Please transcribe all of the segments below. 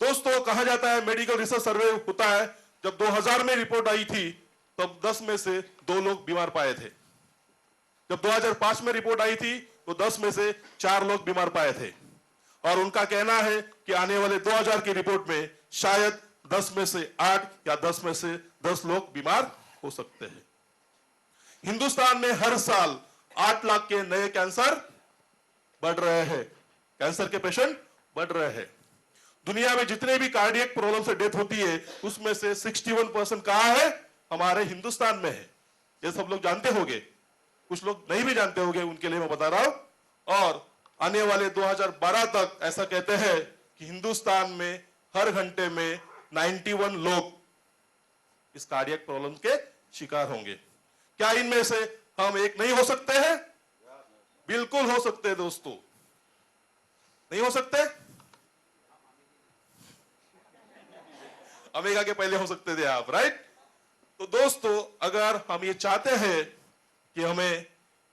दोस्तों, कहा जाता है मेडिकल रिसर्च सर्वे होता है, जब 2000 में रिपोर्ट आई थी तब 10 में से 2 लोग बीमार पाए थे। जब 2005 में रिपोर्ट आई थी तो 10 में से 4 लोग बीमार पाए थे। और उनका कहना है कि आने वाले 2000 की रिपोर्ट में शायद 10 में से 8 या 10 में से 10 लोग बीमार हो सकते हैं। हिंदुस्तान में हर साल 8 लाख के नए कैंसर बढ़ रहे हैं, कैंसर के पेशेंट बढ़ रहे हैं। दुनिया में जितने भी कार्डियक प्रॉब्लम से डेथ होती है उसमें से 61% कहां है? हमारे हिंदुस्तान में है। ये सब लोग जानते होंगे, कुछ लोग नहीं भी जानते होंगे, उनके लिए मैं बता रहा हूं। और आने वाले 2012 तक ऐसा कहते हैं कि हिंदुस्तान में हर घंटे में 91 लोग इस कार्डियक प्रॉब्लम के शिकार होंगे। क्या इनमें से हम एक नहीं हो सकते हैं? बिल्कुल हो सकते हैं दोस्तों। नहीं हो सकते? अमेरिका के पहले हो सकते थे आप, राइट? तो दोस्तों, अगर हम ये चाहते हैं कि हमें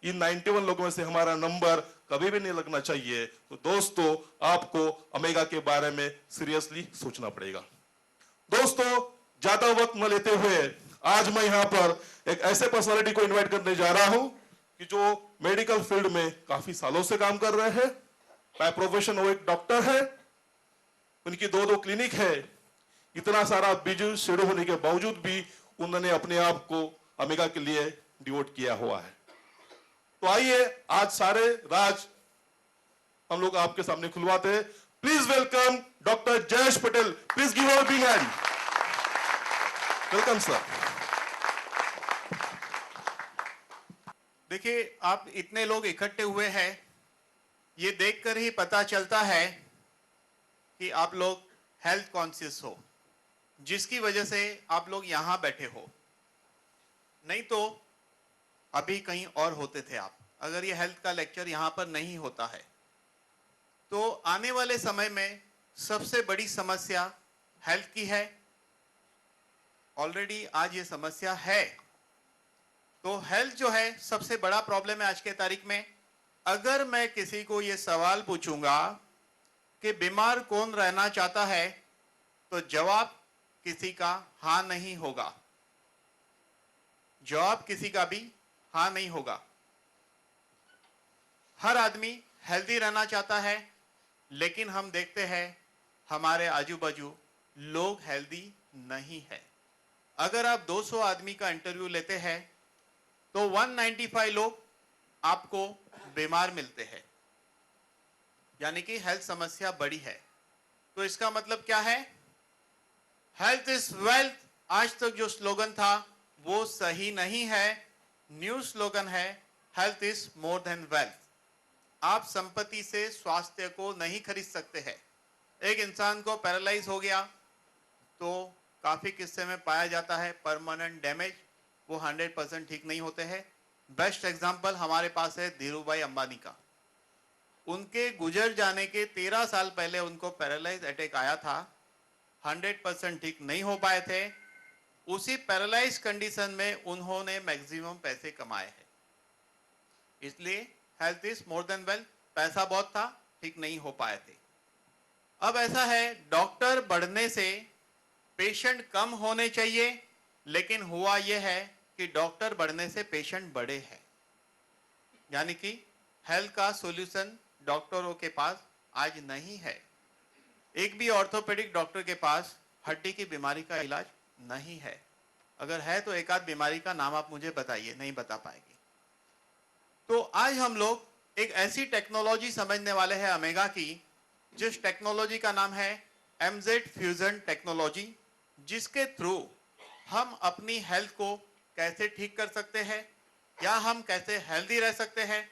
इन 91 लोगों में से हमारा नंबर कभी भी नहीं लगना चाहिए, तो दोस्तों आपको अमेरिका के बारे में सीरियसली सोचना पड़ेगा। दोस्तों, ज्यादा वक्त न लेते हुए आज मैं यहां पर एक ऐसे पर्सनालिटी को इनवाइट करने जा रहा हूं कि जो मेडिकल फील्ड में काफी सालों से काम कर रहे हैं। बाय प्रोफेशन वो एक डॉक्टर है, उनकी 2 क्लिनिक है। इतना सारा बिजी शेड्यूल होने के बावजूद भी उन्होंने अपने आप को अमेरिका के लिए डिवोट किया हुआ है। तो आइए आज सारे राज हम लोग आपके सामने खुलवाते हैं। Please welcome doctor Jayesh Patel. Please give a big hand. Welcome sir. देखिए, आप इतने लोग इकट्ठे हुए हैं, ये देखकर ही पता चलता है कि आप लोग हेल्थ कॉन्शियस हो, जिसकी वजह से आप लोग यहां बैठे हो। नहीं तो अभी कहीं और होते थे आप, अगर ये हेल्थ का लेक्चर यहां पर नहीं होता है। तो आने वाले समय में सबसे बड़ी समस्या हेल्थ की है। ऑलरेडी आज ये समस्या है। तो हेल्थ जो है सबसे बड़ा प्रॉब्लम है आज के तारीख में। अगर मैं किसी को ये सवाल पूछूंगा कि बीमार कौन रहना चाहता है, तो जवाब किसी का हाँ नहीं होगा। जवाब किसी का भी हाँ नहीं होगा। हर आदमी हेल्दी रहना चाहता है, लेकिन हम देखते हैं हमारे आजू बाजू लोग हेल्दी नहीं है। अगर आप 200 आदमी का इंटरव्यू लेते हैं तो 195 लोग आपको बीमार मिलते हैं, यानी कि हेल्थ समस्या बड़ी है। तो इसका मतलब क्या है? Health is wealth. आज तक जो स्लोगन था वो सही नहीं है। न्यू स्लोगन है health is more than wealth. आप संपत्ति से स्वास्थ्य को नहीं खरीद सकते हैं। एक इंसान को पैरालाइज हो गया, तो काफी किस्से में पाया जाता है परमानेंट डैमेज, वो 100% ठीक नहीं होते हैं। बेस्ट एग्जांपल हमारे पास है धीरूभाई अंबानी का। उनके गुजर जाने के 13 साल पहले उनको पैरालाइज अटैक आया था, 100% ठीक नहीं हो पाए थे। उसी पैरालाइज कंडीशन में उन्होंने मैक्सिमम पैसे कमाए हैं। इसलिए health is more than wealth. पैसा बहुत था, ठीक नहीं हो पाए थे। अब ऐसा है, डॉक्टर बढ़ने से पेशेंट कम होने चाहिए, लेकिन हुआ यह है कि डॉक्टर बढ़ने से पेशेंट बढ़े हैं। यानी कि हेल्थ का सॉल्यूशन डॉक्टरों के पास आज नहीं है। एक भी ऑर्थोपेडिक डॉक्टर के पास हड्डी की बीमारी का इलाज नहीं है। अगर है तो एक आध बीमारी का नाम आप मुझे बताइए, नहीं बता पाएंगे। तो आज हम लोग एक ऐसी टेक्नोलॉजी समझने वाले हैं ओमेगा की, जिस टेक्नोलॉजी का नाम है MZ फ्यूजन टेक्नोलॉजी, जिसके थ्रू हम अपनी हेल्थ को कैसे ठीक कर सकते हैं, या हम कैसे हेल्दी रह सकते हैं,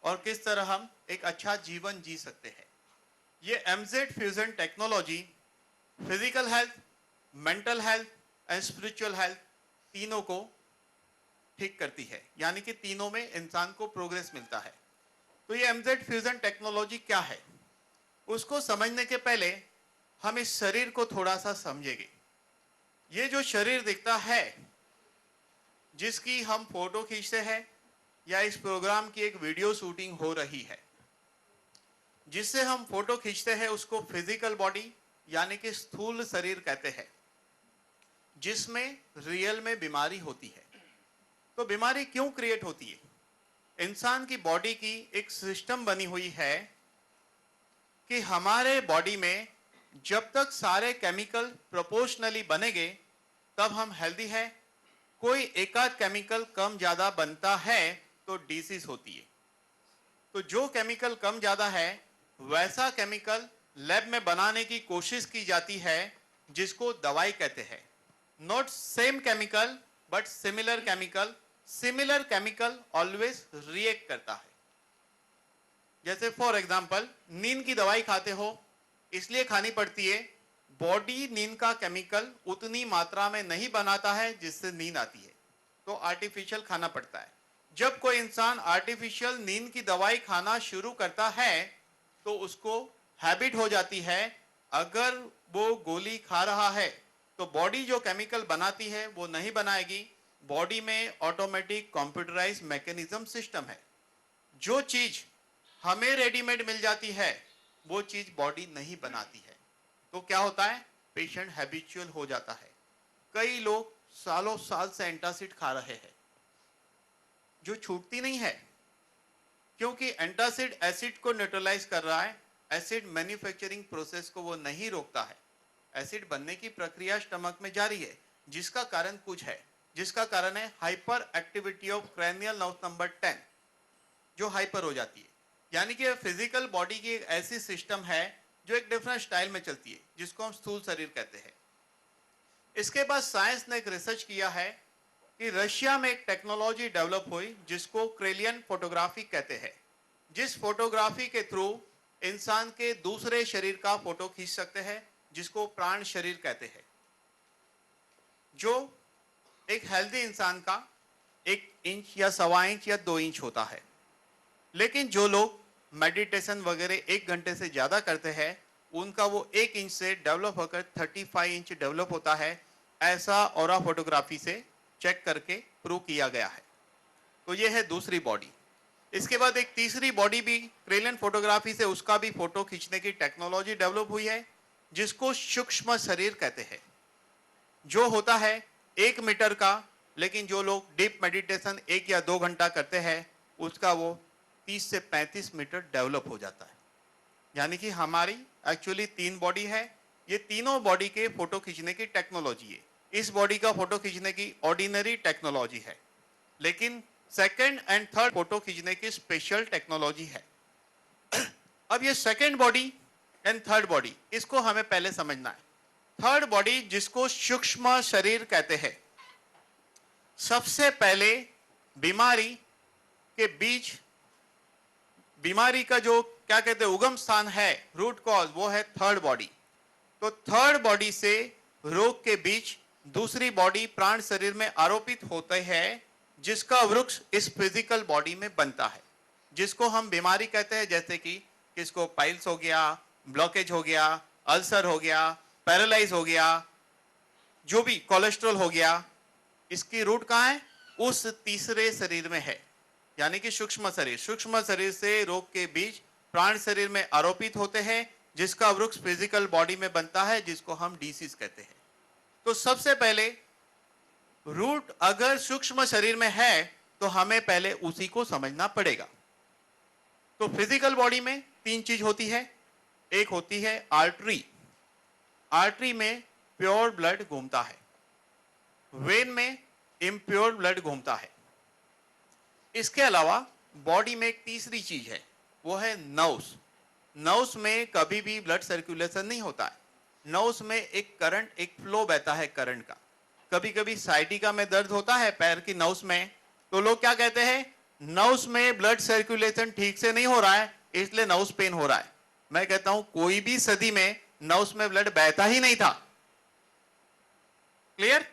और किस तरह हम एक अच्छा जीवन जी सकते हैं। ये MZ fusion technology physical health, mental health and spiritual health तीनों को ठीक करती है। यानी कि तीनों में इंसान को प्रोग्रेस मिलता है। तो ये MZ फ्यूजन टेक्नोलॉजी क्या है, उसको समझने के पहले हम इस शरीर को थोड़ा सा समझेंगे। ये जो शरीर दिखता है, जिसकी हम फोटो खींचते हैं, या इस प्रोग्राम की एक वीडियो शूटिंग हो रही है, जिससे हम फोटो खींचते हैं, उसको फिजिकल बॉडी यानी कि स्थूल शरीर कहते हैं, जिसमें रियल में बीमारी होती है। तो बीमारी क्यों क्रिएट होती है? इंसान की बॉडी की एक सिस्टम बनी हुई है कि हमारे बॉडी में जब तक सारे केमिकल प्रोपोर्शनली बनेंगे तब हम हेल्दी है। कोई एकाध केमिकल कम ज्यादा बनता है तो डिसीज होती है। तो जो केमिकल कम ज्यादा है वैसा केमिकल लैब में बनाने की कोशिश की जाती है, जिसको दवाई कहते हैं। Not same chemical but similar chemical. Similar chemical always react करता है। जैसे फॉर एग्जांपल, नींद की दवाई खाते हो, इसलिए खानी पड़ती है, बॉडी नींद का केमिकल उतनी मात्रा में नहीं बनाता है जिससे नींद आती है, तो आर्टिफिशियल खाना पड़ता है। जब कोई इंसान आर्टिफिशियल नींद की दवाई खाना शुरू करता है तो उसको हैबिट हो जाती है। अगर वो गोली खा रहा है तो बॉडी जो केमिकल बनाती है वो नहीं बनाएगी। बॉडी में ऑटोमेटिक कंप्यूटराइज मैकेनिज्म सिस्टम है। जो चीज हमें रेडीमेड मिल जाती है वो चीज बॉडी नहीं बनाती है। तो क्या होता है? पेशेंट हैबिचुअल हो जाता है। कई लोग सालों साल से एंटासिड खा रहे हैं जो छूटती नहीं है, क्योंकि एंटासिड एसिड को न्यूट्रलाइज कर रहा है। एसिड मैन्युफैक्चरिंग प्रोसेस को वो नहीं रोकता है। एसिड बनने की प्रक्रिया स्टमक में जारी है, जिसका कारण कुछ है, जिसका कारण है hyper activity of cranial nerve number 10, जो हाइपर हो जाती है। यानी कि फिजिकल बॉडी की एक ऐसी सिस्टम है जो एक डिफरेंट स्टाइल में चलती है, जिसको हम स्थूल शरीर कहते हैं। इसके बाद साइंस ने एक रिसर्च किया है कि रशिया में एक टेक्नोलॉजी डेवलप हुई जिसको क्रेलियन फोटोग्राफी कहते हैं, जिस फोटोग्राफी के थ्रू इंसान के दूसरे शरीर का फोटो खींच सकते हैं, जिसको प्राण शरीर कहते हैं, जो एक हेल्दी इंसान का 1 इंच या 1.25 इंच या 2 इंच होता है। लेकिन जो लोग मेडिटेशन वगैरह 1 घंटे से ज्यादा करते हैं, उनका वो 1 इंच से डेवलप होकर 35 इंच डेवलप होता है। ऐसा ऑरा फोटोग्राफी से चेक करके प्रूव किया गया है। तो ये है दूसरी बॉडी। इसके बाद एक तीसरी बॉडी भी क्रेलियन फोटोग्राफी से, उसका भी फोटो खींचने की टेक्नोलॉजी डेवलप हुई है, जिसको सूक्ष्म शरीर कहते हैं, जो होता है 1 मीटर का। लेकिन जो लोग डीप मेडिटेशन 1 या 2 घंटा करते हैं, उसका वो 30 से 35 मीटर डेवलप हो जाता है। यानी कि हमारी एक्चुअली 3 बॉडी है। ये तीनों बॉडी के फोटो खींचने की टेक्नोलॉजी है। इस बॉडी का फोटो खींचने की ऑर्डिनरी टेक्नोलॉजी है, लेकिन सेकंड एंड थर्ड फोटो खींचने की स्पेशल टेक्नोलॉजी है। अब ये second body and third body, इसको हमें पहले समझना है। थर्ड बॉडी, जिसको सूक्ष्म शरीर कहते हैं, सबसे पहले बीमारी के बीच, बीमारी का जो क्या कहते हैं उगम स्थान है, रूट कॉज, वो है थर्ड बॉडी। तो थर्ड बॉडी से रोग के बीच दूसरी बॉडी प्राण शरीर में आरोपित होते हैं, जिसका वृक्ष इस फिजिकल बॉडी में बनता है, जिसको हम बीमारी कहते हैं। जैसे कि किसको पाइल्स हो गया, ब्लॉकेज हो गया, अल्सर हो गया, पैरालाइज हो गया, जो भी कोलेस्ट्रॉल हो गया, इसकी रूट कहाँ है? उस तीसरे शरीर में है, यानी कि सूक्ष्म शरीर। सूक्ष्म शरीर से रोग के बीज प्राण शरीर में आरोपित होते हैं, जिसका वृक्ष फिजिकल बॉडी में बनता है, जिसको हम डिसीज कहते हैं। तो सबसे पहले रूट अगर सूक्ष्म शरीर में है तो हमें पहले उसी को समझना पड़ेगा। तो फिजिकल बॉडी में तीन चीज होती है। एक होती है आर्टरी। आर्टरी में प्योर ब्लड घूमता है, वेन में इम्प्योर ब्लड घूमता है। इसके अलावा बॉडी में एक तीसरी चीज है, वो है नर्व्स। नर्व्स में कभी भी ब्लड सर्कुलेशन नहीं होता है। नर्व्स में एक करंट, एक फ्लो बहता है करंट का। कभी कभी साइटिका में दर्द होता है पैर की नर्व्स में, तो लोग क्या कहते हैं? नर्व्स में ब्लड सर्कुलेशन ठीक से नहीं हो रहा है, इसलिए नर्व्स पेन हो रहा है। मैं कहता हूं कोई भी सदी में नर्व्स में ब्लड बहता ही नहीं था। क्लियर?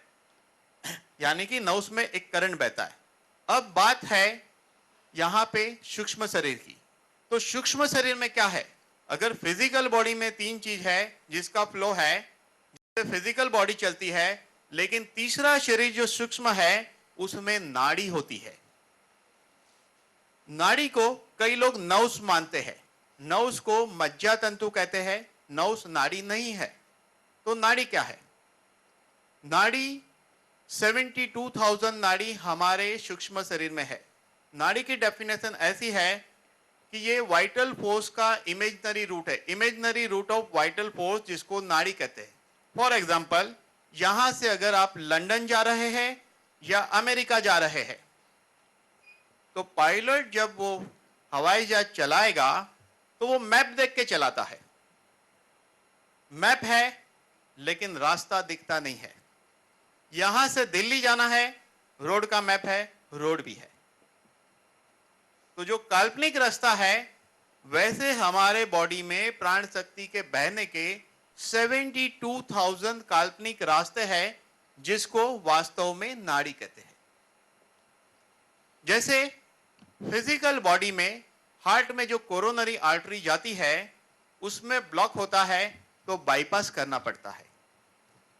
यानी कि नर्व्स में एक करंट बहता है। अब बात है यहां पे सूक्ष्म शरीर की। तो सूक्ष्म शरीर में क्या है? अगर फिजिकल बॉडी में तीन चीज है जिसका फ्लो है, जिससे फिजिकल बॉडी चलती है, लेकिन तीसरा शरीर जो सूक्ष्म है उसमें नाड़ी होती है। नाड़ी को कई लोग नर्व्स मानते हैं। नर्व्स को मज्जा तंतु कहते हैं, नर्व्स नाड़ी नहीं है। तो नाड़ी क्या है? नाड़ी 72,000 नाड़ी हमारे सूक्ष्म शरीर में है। नाड़ी की डेफिनेशन ऐसी है कि ये वाइटल फोर्स का इमेजिनरी रूट है, imaginary root of vital force, जिसको नाड़ी कहते हैं। फॉर एग्जाम्पल, यहां से अगर आप लंदन जा रहे हैं या अमेरिका जा रहे हैं, तो पायलट जब वो हवाई जहाज चलाएगा तो वो मैप देख के चलाता है। मैप है लेकिन रास्ता दिखता नहीं है। यहां से दिल्ली जाना है, रोड का मैप है, रोड भी है। तो जो काल्पनिक रास्ता है, वैसे हमारे बॉडी में प्राण शक्ति के बहने के 72,000 काल्पनिक रास्ते हैं, जिसको वास्तव में नाड़ी कहते हैं। जैसे फिजिकल बॉडी में हार्ट में जो कोरोनरी आर्टरी जाती है, उसमें ब्लॉक होता है तो बाईपास करना पड़ता है।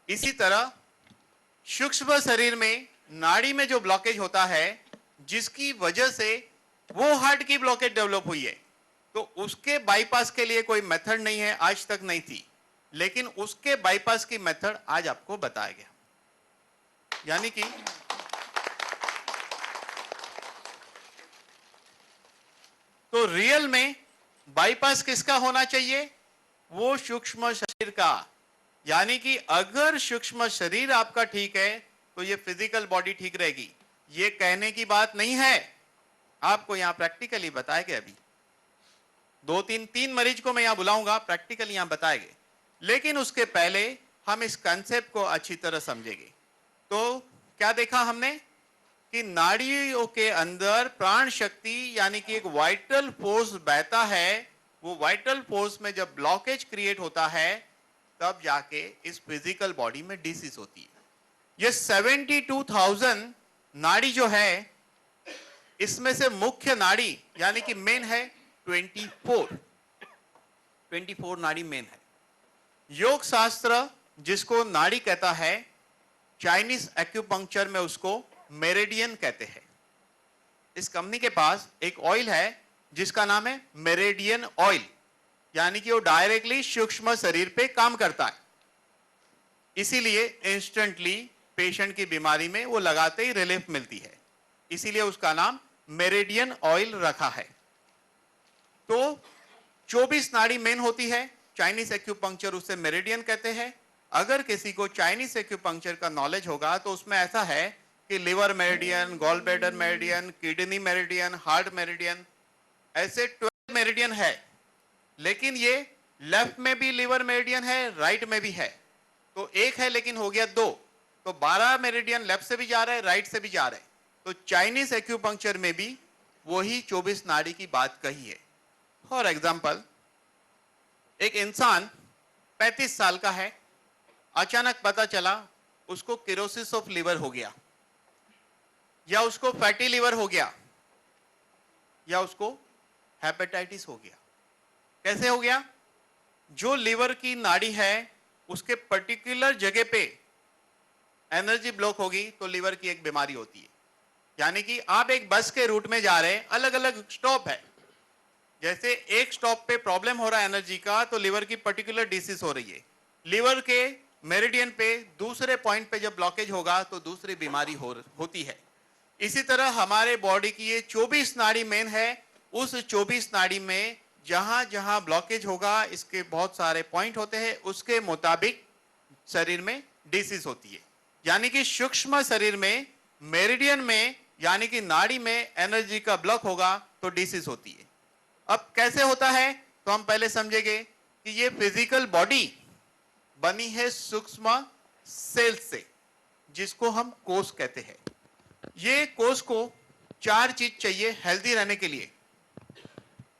इसी तरह सूक्ष्म शरीर में नाड़ी में जो ब्लॉकेज होता है, जिसकी वजह से वो हार्ट की ब्लॉकेज डेवलप हुई है, तो उसके बाईपास के लिए कोई मेथड नहीं है, आज तक नहीं थी, लेकिन उसके बाईपास की मेथड आज आपको बताया गया। यानी कि तो रियल में बाईपास किसका होना चाहिए? वो सूक्ष्म शरीर का। यानी कि अगर सूक्ष्म शरीर आपका ठीक है तो ये फिजिकल बॉडी ठीक रहेगी। ये कहने की बात नहीं है, आपको यहां प्रैक्टिकली बताएंगे। अभी तीन मरीज को मैं यहां बुलाऊंगा, प्रैक्टिकली यहां बताएंगे। लेकिन उसके पहले हम इस कंसेप्ट को अच्छी तरह समझेंगे। तो क्या देखा हमने कि नाड़ियों के अंदर प्राण शक्ति यानी कि एक वाइटल फोर्स बहता है। वो वाइटल फोर्स में जब ब्लॉकेज क्रिएट होता है, तब जाके इस फिजिकल बॉडी में डिसीज होती है। ये 72,000 नाड़ी जो है, इसमें से मुख्य नाड़ी यानी कि मेन है 24 नाड़ी मेन है। योग शास्त्र जिसको नाड़ी कहता है, चाइनीज एक्यूपंक्चर में उसको मेरिडियन कहते हैं। इस कंपनी के पास एक ऑयल है जिसका नाम है मेरिडियन ऑयल, यानी कि वो डायरेक्टली सूक्ष्म शरीर पे काम करता है। इसीलिए इंस्टेंटली पेशेंट की बीमारी में वो लगाते ही रिलीफ मिलती है, इसीलिए उसका नाम मेरिडियन ऑयल रखा है। तो 24 नाड़ी मेन होती है, चाइनीज एक्यूपंक्चर उसे मेरिडियन कहते हैं। अगर किसी को चाइनीज एक्यूपंक्चर का नॉलेज होगा तो उसमें ऐसा है कि liver meridian, gall bladder meridian, kidney meridian, heart meridian, ऐसे 12 मेरिडियन है। लेकिन ये लेफ्ट में भी लिवर मेरिडियन है, राइट में भी है। तो एक है लेकिन हो गया 2, तो 12 मेरिडियन लेफ्ट से भी जा रहा है, राइट से भी जा रहा है। तो चाइनीज एक्यूपंक्चर में भी वही 24 नाड़ी की बात कही है। फॉर एग्जाम्पल, एक इंसान 35 साल का है, अचानक पता चला उसको किरोसिस ऑफ लिवर हो गया, या उसको फैटी लिवर हो गया, या उसको हेपेटाइटिस हो गया। कैसे हो गया? जो लिवर की नाड़ी है उसके पर्टिकुलर जगह पे एनर्जी ब्लॉक होगी तो लिवर की एक बीमारी होती है। यानी कि आप एक बस के रूट में जा रहे हैं, अलग अलग स्टॉप है, जैसे एक स्टॉप पे प्रॉब्लम हो रहा है एनर्जी का, तो लिवर की पर्टिकुलर डिसीज हो रही है। लिवर के मेरिडियन पे दूसरे पॉइंट पे जब ब्लॉकेज होगा तो दूसरी बीमारी होती है। इसी तरह हमारे बॉडी की ये 24 नाड़ी मेन है, उस 24 नाड़ी में जहां जहां ब्लॉकेज होगा, इसके बहुत सारे पॉइंट होते हैं, उसके मुताबिक शरीर में डिसीज होती है। यानी कि सूक्ष्म शरीर में मेरिडियन में, यानी कि नाड़ी में एनर्जी का ब्लॉक होगा तो डिसीज होती है। अब कैसे होता है तो हम पहले समझेंगे कि ये फिजिकल बॉडी बनी है सूक्ष्म सेल से, जिसको हम कोष कहते हैं। ये कोष को 4 चीज चाहिए हेल्दी रहने के लिए।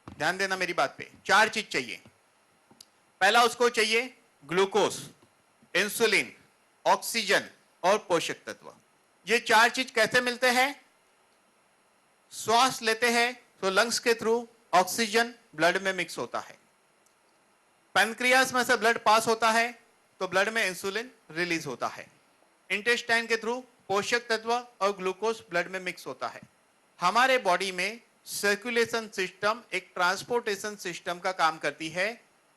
ध्यान देना मेरी बात पे, 4 चीज चाहिए। पहला उसको चाहिए ग्लूकोज, इंसुलिन, ऑक्सीजन और पोषक तत्व। ये 4 चीज कैसे मिलते हैं? श्वास लेते हैं तो लंग्स के थ्रू ऑक्सीजन ब्लड में मिक्स होता है, पैनक्रियास में से ब्लड पास होता है तो ब्लड में इंसुलिन रिलीज होता है, इंटेस्टाइन के थ्रू पोषक तत्व और ग्लूकोज ब्लड में मिक्स होता है। हमारे बॉडी में सर्कुलेशन सिस्टम एक ट्रांसपोर्टेशन सिस्टम का काम करती है।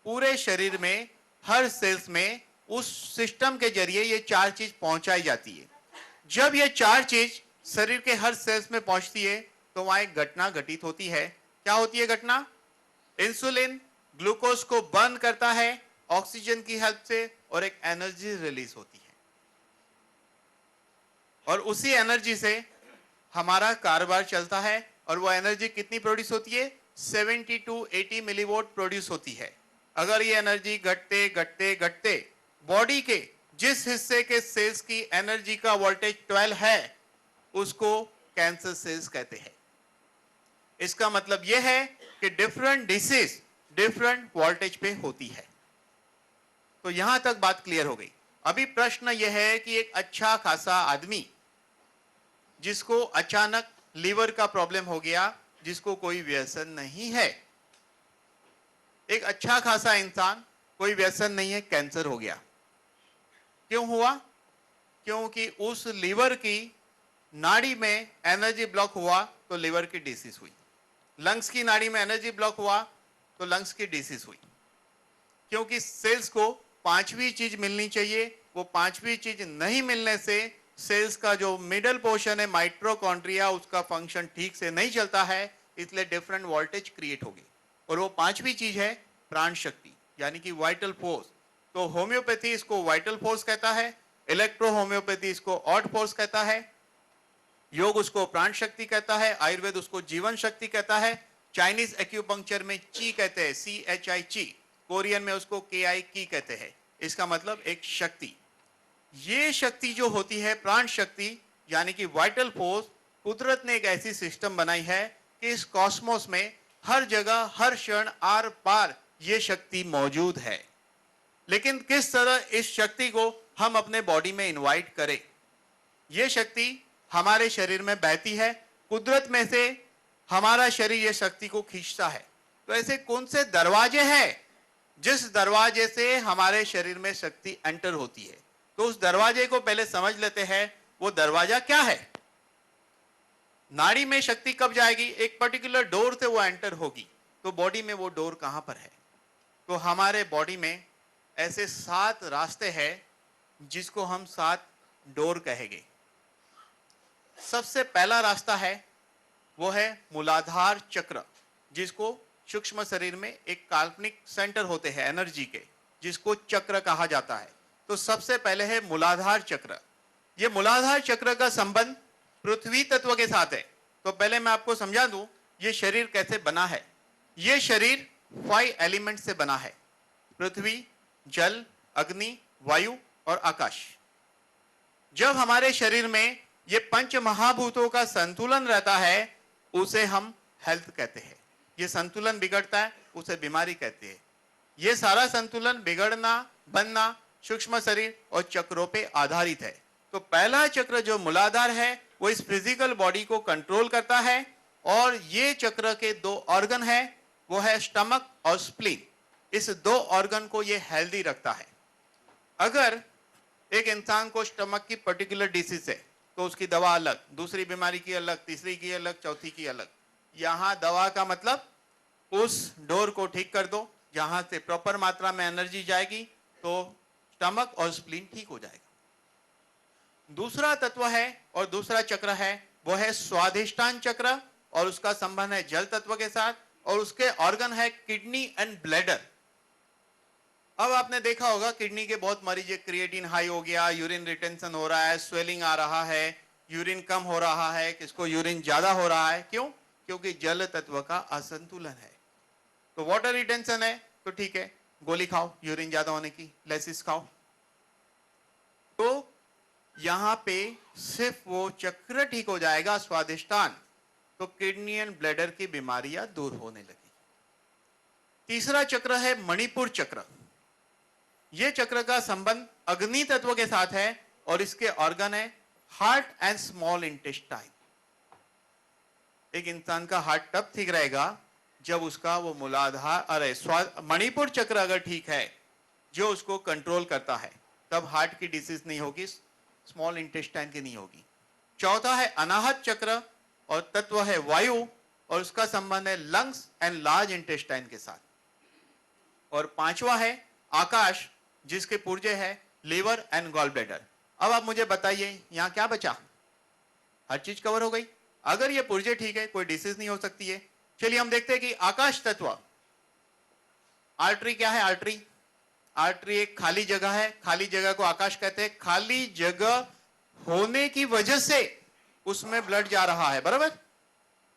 पूरे शरीर में हर सेल्स में उस सिस्टम के जरिए ये 4 चीज पहुंचाई जाती है। जब ये 4 चीज शरीर के हर सेल्स में पहुंचती है तो वहां एक घटना घटित होती है। क्या होती है घटना? इंसुलिन ग्लूकोज को बर्न करता है ऑक्सीजन की हेल्प से और एक एनर्जी रिलीज होती है, और उसी एनर्जी से हमारा कारोबार चलता है। और वो एनर्जी कितनी प्रोड्यूस होती है? 70 to 80 मिलीवोल्ट प्रोड्यूस होती है। अगर ये एनर्जी घटते घटते घटते बॉडी के जिस हिस्से के सेल्स की एनर्जी का वोल्टेज 12 है, उसको कैंसर सेल्स कहते हैं। इसका मतलब यह है कि डिफरेंट डिसीज डिफरेंट वोल्टेज पे होती है। तो यहां तक बात क्लियर हो गई। अभी प्रश्न यह है कि एक अच्छा खासा आदमी जिसको अचानक लीवर का प्रॉब्लम हो गया, जिसको कोई व्यसन नहीं है, एक अच्छा खासा इंसान, कोई व्यसन नहीं है, कैंसर हो गया। क्यों हुआ? क्योंकि उस लीवर की नाड़ी में एनर्जी ब्लॉक हुआ तो लीवर की डिसीज हुई। लंग्स की नाड़ी में एनर्जी ब्लॉक हुआ तो लंग्स की डिसीज हुई। क्योंकि सेल्स को 5वीं चीज मिलनी चाहिए, वो 5वीं चीज नहीं मिलने से सेल्स का जो मिडल पोर्शन है माइटोकॉन्ड्रिया, उसका फंक्शन ठीक से नहीं चलता है, इसलिए डिफरेंट वोल्टेज क्रिएट होगी। और वो 5वीं चीज है प्राण शक्ति, यानी कि वाइटल फोर्स। तो होम्योपैथी इसको वाइटल फोर्स कहता है, इलेक्ट्रो होम्योपैथी इसको ऑड फोर्स कहता है, योग उसको प्राण शक्ति कहता है, आयुर्वेद उसको जीवन शक्ति कहता है, चाइनीज एक्यूपंक्चर में ची कहते हैं, CHI ची, कोरियन में उसको KI की कहते हैं। इसका मतलब एक शक्ति। ये शक्ति जो होती है प्राण शक्ति, यानी कि वाइटल फोर्स, कुदरत ने एक ऐसी सिस्टम बनाई है कि इस कॉस्मोस में हर जगह हर क्षण आर पार ये शक्ति मौजूद है। लेकिन किस तरह इस शक्ति को हम अपने बॉडी में इनवाइट करें? ये शक्ति हमारे शरीर में बहती है, कुदरत में से हमारा शरीर ये शक्ति को खींचता है। तो ऐसे कौन से दरवाजे हैं जिस दरवाजे से हमारे शरीर में शक्ति एंटर होती है? तो उस दरवाजे को पहले समझ लेते हैं, वो दरवाजा क्या है। नाड़ी में शक्ति कब जाएगी? एक पर्टिकुलर डोर से वो एंटर होगी। तो बॉडी में वो डोर कहां पर है? तो हमारे बॉडी में ऐसे 7 रास्ते हैं जिसको हम 7 डोर कहेंगे। सबसे पहला रास्ता है वो है मूलाधार चक्र, जिसको सूक्ष्म शरीर में एक काल्पनिक सेंटर होते हैं एनर्जी के, जिसको चक्र कहा जाता है। तो सबसे पहले है मूलाधार चक्र। ये मूलाधार चक्र का संबंध पृथ्वी तत्व के साथ है। तो पहले मैं आपको समझा दूं ये शरीर कैसे बना है। ये शरीर 5 एलिमेंट से बना है: पृथ्वी, जल, अग्नि, वायु और आकाश। जब हमारे शरीर में ये 5 महाभूतों का संतुलन रहता है, उसे हम हेल्थ कहते हैं। ये संतुलन बिगड़ता है, उसे बीमारी कहते हैं। ये सारा संतुलन बिगड़ना, बनना सूक्ष्म शरीर और चक्रों पे आधारित है। तो पहला चक्र जो मूलाधार है वो इस फिजिकल बॉडी को कंट्रोल करता है, और ये चक्र के दो ऑर्गन है, वो है स्टमक और स्प्लीन। इस दो ऑर्गन को ये हेल्दी रखता है। अगर एक इंसान को स्टमक की पर्टिकुलर डिसीज है तो उसकी दवा अलग, दूसरी बीमारी की अलग, तीसरी की अलग, चौथी की अलग। यहां दवा का मतलब उस डोर को ठीक कर दो जहां से प्रॉपर मात्रा में एनर्जी जाएगी, तो स्टमक और स्प्लीन ठीक हो जाएगा। दूसरा तत्व है और दूसरा चक्र है वो है स्वाधिष्ठान चक्र, और उसका संबंध है जल तत्व के साथ, और उसके ऑर्गन है किडनी एंड ब्लैडर। अब आपने देखा होगा किडनी के बहुत मरीज, क्रिएटिन हाई हो गया, यूरिन रिटेंशन हो रहा है, स्वेलिंग आ रहा है, यूरिन कम हो रहा है, किसको यूरिन ज्यादा हो रहा है, क्यों? क्योंकि जल तत्व का असंतुलन है। तो वाटर रिटेंशन है तो ठीक है, गोली खाओ यूरिन ज्यादा होने की, लेसिस खाओ। तो यहां पे सिर्फ वो चक्र ठीक हो जाएगा, स्वादिष्टान, तो किडनी एंड ब्लैडर की बीमारियां दूर होने लगी। तीसरा चक्र है मणिपुर चक्र। यह चक्र का संबंध अग्नि तत्व के साथ है, और इसके ऑर्गन है हार्ट एंड स्मॉल इंटेस्टाइन। एक इंसान का हार्ट तब ठीक रहेगा जब उसका वो मूलाधार मणिपुर चक्र अगर ठीक है, जो उसको कंट्रोल करता है, तब हार्ट की डिसीज नहीं होगी, स्मॉल इंटेस्टाइन की नहीं होगी। चौथा है अनाहत चक्र, और तत्व है वायु, और उसका संबंध है लंग्स एंड लार्ज इंटेस्टाइन के साथ। और पांचवा है आकाश, जिसके पुर्जे है लिवर एंड गॉल ब्लैडर। अब आप मुझे बताइए यहां क्या बचा? हर चीज कवर हो गई। अगर ये पुर्जे ठीक है, कोई डिसीज नहीं हो सकती है। चलिए हम देखते हैं कि आकाश तत्व, आर्टरी क्या है? आर्टरी एक खाली जगह है, खाली जगह को आकाश कहते हैं। खाली जगह होने की वजह से उसमें ब्लड जा रहा है, बराबर।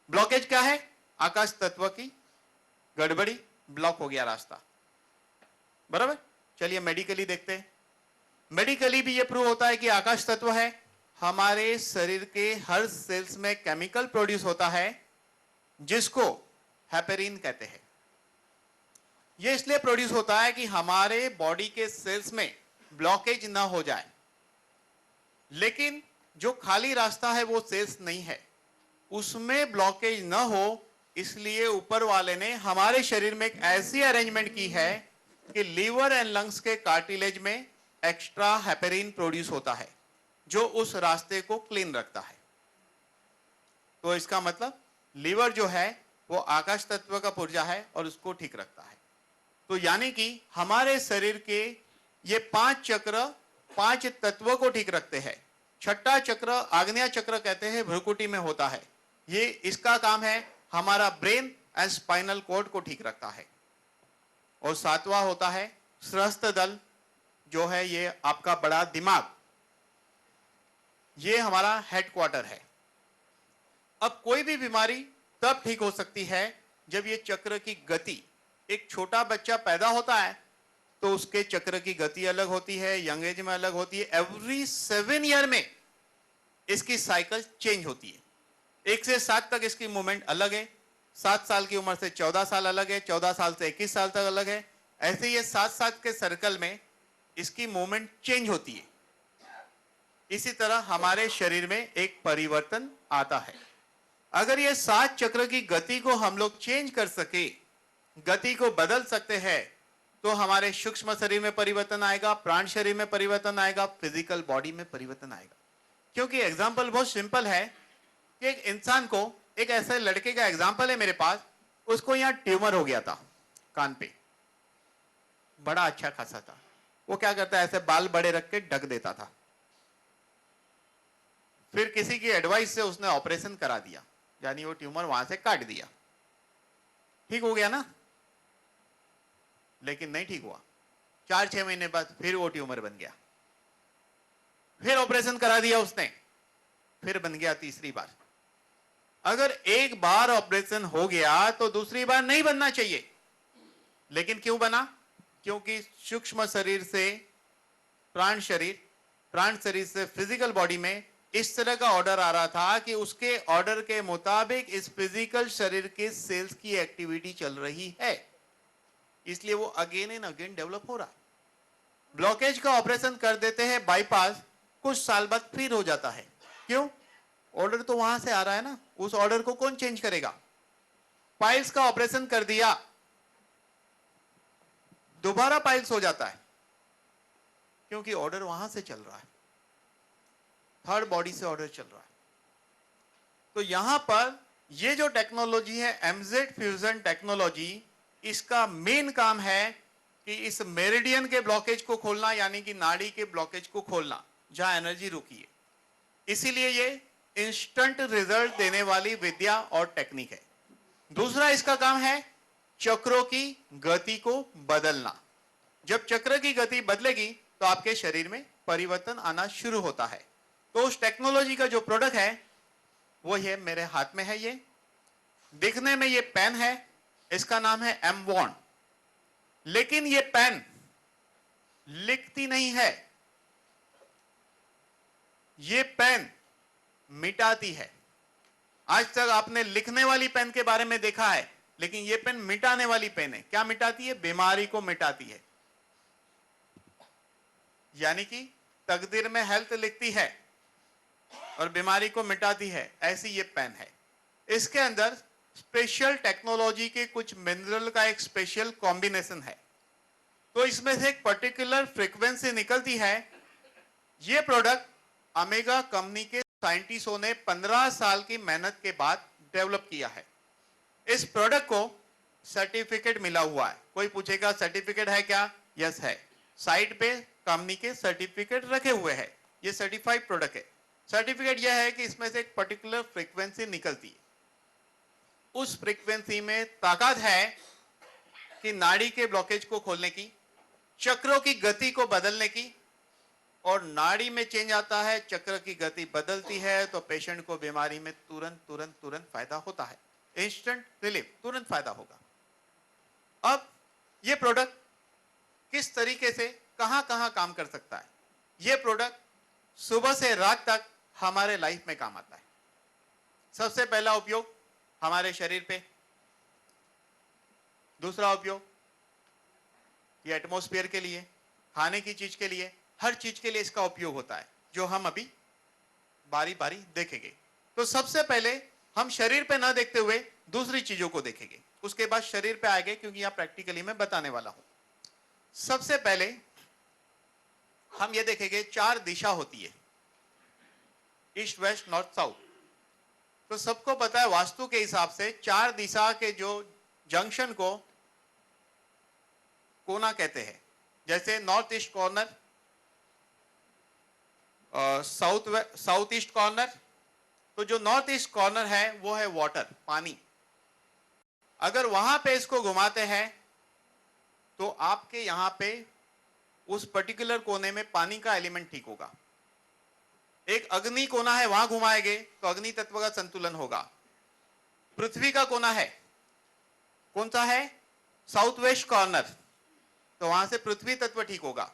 ब्लॉकेज क्या है? आकाश तत्व की गड़बड़ी, ब्लॉक हो गया रास्ता, बराबर। चलिए मेडिकली देखते हैं। मेडिकली भी यह प्रूव होता है कि आकाश तत्व है। हमारे शरीर के हर सेल्स में केमिकल प्रोड्यूस होता है जिसको हेपेरिन कहते हैं। यह इसलिए प्रोड्यूस होता है कि हमारे बॉडी के सेल्स में ब्लॉकेज ना हो जाए। लेकिन जो खाली रास्ता है वो सेल्स नहीं है, उसमें ब्लॉकेज ना हो, इसलिए ऊपर वाले ने हमारे शरीर में एक ऐसी अरेंजमेंट की है कि लीवर एंड लंग्स के कार्टिलेज में एक्स्ट्रा हेपेरिन प्रोड्यूस होता है, जो उस रास्ते को क्लीन रखता है। तो इसका मतलब लीवर जो है वो आकाश तत्व का पुर्जा है और उसको ठीक रखता है। तो यानी कि हमारे शरीर के ये 5 चक्र 5 तत्वों को ठीक रखते हैं। छठा चक्र आग्नेय चक्र कहते हैं, भ्रुकुटी में होता है। ये इसका काम है हमारा ब्रेन एंड स्पाइनल कॉर्ड को ठीक रखता है। और 7वां होता है सहस्त्र दल, जो है ये आपका बड़ा दिमाग, ये हमारा हेडक्वार्टर है। अब कोई भी बीमारी तब ठीक हो सकती है जब ये चक्र की गति, एक छोटा बच्चा पैदा होता है तो उसके चक्र की गति अलग होती है, यंग एज में अलग होती है। एवरी 7 ईयर में इसकी साइकिल चेंज होती है। 1 से 7 तक इसकी मूवमेंट अलग है, 7 साल की उम्र से 14 साल अलग है, 14 साल से 21 साल तक अलग है। ऐसे ये 7 के सर्कल में इसकी मूवमेंट चेंज होती है। इसी तरह हमारे शरीर में एक परिवर्तन आता है। अगर ये 7 चक्र की गति को हम लोग चेंज कर सके, गति को बदल सकते हैं, तो हमारे सूक्ष्म शरीर में परिवर्तन आएगा, प्राण शरीर में परिवर्तन आएगा, फिजिकल बॉडी में परिवर्तन आएगा। क्योंकि एग्जाम्पल बहुत सिंपल है कि एक इंसान को, एक ऐसे लड़के का एग्जाम्पल है मेरे पास, उसको यहां ट्यूमर हो गया था कान पे, बड़ा अच्छा खासा था। वो क्या करता है, ऐसे बाल बड़े रख के ढक देता था। फिर किसी की एडवाइस से उसने ऑपरेशन करा दिया, यानी वो ट्यूमर वहां से काट दिया। ठीक हो गया ना? लेकिन नहीं ठीक हुआ। 4-6 महीने बाद फिर वो ट्यूमर बन गया। फिर ऑपरेशन करा दिया उसने, फिर बन गया तीसरी बार। अगर एक बार ऑपरेशन हो गया तो दूसरी बार नहीं बनना चाहिए। लेकिन क्यों बना? क्योंकि सूक्ष्म शरीर से प्राण शरीर, प्राण शरीर से फिजिकल बॉडी में इस तरह का ऑर्डर आ रहा था कि उसके ऑर्डर के मुताबिक इस फिजिकल शरीर के सेल्स की एक्टिविटी चल रही है, इसलिए वो अगेन एंड अगेन डेवलप हो रहा है। ब्लॉकेज का ऑपरेशन कर देते हैं बाईपास, कुछ साल बाद फिर हो जाता है। क्यों? ऑर्डर तो वहां से आ रहा है ना, उस ऑर्डर को कौन चेंज करेगा? पाइल्स का ऑपरेशन कर दिया, दोबारा पाइल्स हो जाता है, क्योंकि ऑर्डर वहां से चल रहा है, थर्ड बॉडी से ऑर्डर चल रहा है। तो यहां पर ये जो टेक्नोलॉजी है एमजेड फ्यूजन टेक्नोलॉजी, इसका मेन काम है कि इस मेरिडियन के ब्लॉकेज को खोलना, यानी कि नाड़ी के ब्लॉकेज को खोलना जहां एनर्जी रुकी है। इसीलिए ये इंस्टेंट रिजल्ट देने वाली विद्या और टेक्निक है। दूसरा इसका काम है चक्रों की गति को बदलना। जब चक्र की गति बदलेगी तो आपके शरीर में परिवर्तन आना शुरू होता है। तो उस टेक्नोलॉजी का जो प्रोडक्ट है वो ये मेरे हाथ में है। ये दिखने में ये पेन है, इसका नाम है M1, लेकिन ये पेन लिखती नहीं है, ये पेन मिटाती है। आज तक आपने लिखने वाली पेन के बारे में देखा है, लेकिन ये पेन मिटाने वाली पेन है। क्या मिटाती है? बीमारी को मिटाती है। यानी कि तकदीर में हेल्थ लिखती है और बीमारी को मिटाती है, ऐसी ये पेन है। इसके अंदर स्पेशल टेक्नोलॉजी के कुछ मिनरल का एक स्पेशल कॉम्बिनेशन है, तो इसमें से एक पर्टिकुलर फ्रीक्वेंसी निकलती है। ये प्रोडक्ट अमेगा कंपनी के साइंटिस्टों ने 15 साल की मेहनत के बाद डेवलप किया है। इस प्रोडक्ट को सर्टिफिकेट मिला हुआ है। कोई पूछेगा सर्टिफिकेट है क्या? यस है, साइट पे कंपनी के सर्टिफिकेट रखे हुए हैं। ये सर्टिफाइड प्रोडक्ट है। सर्टिफिकेट यह है कि इसमें से एक पर्टिकुलर फ्रीक्वेंसी निकलती है, उस फ्रीक्वेंसी में ताकत है कि नाड़ी के ब्लॉकेज को खोलने की, चक्रों की गति को बदलने की। और नाड़ी में चेंज आता है, चक्र की गति बदलती है, तो पेशेंट को बीमारी में तुरंत फायदा होता है। इंस्टेंट रिलीफ, तुरंत फायदा होगा। अब ये प्रोडक्ट किस तरीके से कहां कहां काम कर सकता है? ये प्रोडक्ट सुबह से रात तक हमारे लाइफ में काम आता है। सबसे पहला उपयोग हमारे शरीर पे, दूसरा उपयोग ये एटमॉस्फेयर के लिए, खाने की चीज के लिए, हर चीज के लिए इसका उपयोग होता है, जो हम अभी बारी बारी देखेंगे। तो सबसे पहले हम शरीर पे ना देखते हुए दूसरी चीजों को देखेंगे, उसके बाद शरीर पे आएंगे, क्योंकि यहां प्रैक्टिकली मैं बताने वाला हूं। सबसे पहले हम ये देखेंगे 4 दिशा होती है, ईस्ट वेस्ट नॉर्थ साउथ। तो सबको पता है वास्तु के हिसाब से 4 दिशा के जो जंक्शन को कोना कहते हैं। जैसे north east corner, south east corner. तो जो नॉर्थ ईस्ट कॉर्नर है वो है वाटर, पानी। अगर वहां पे इसको घुमाते हैं तो आपके यहां पे उस पर्टिकुलर कोने में पानी का एलिमेंट ठीक होगा। एक अग्नि कोना है, वहां घुमाएंगे तो अग्नि तत्व का संतुलन होगा। पृथ्वी का कोना है, कौन सा है? साउथ वेस्ट कॉर्नर, तो वहां से पृथ्वी तत्व ठीक होगा।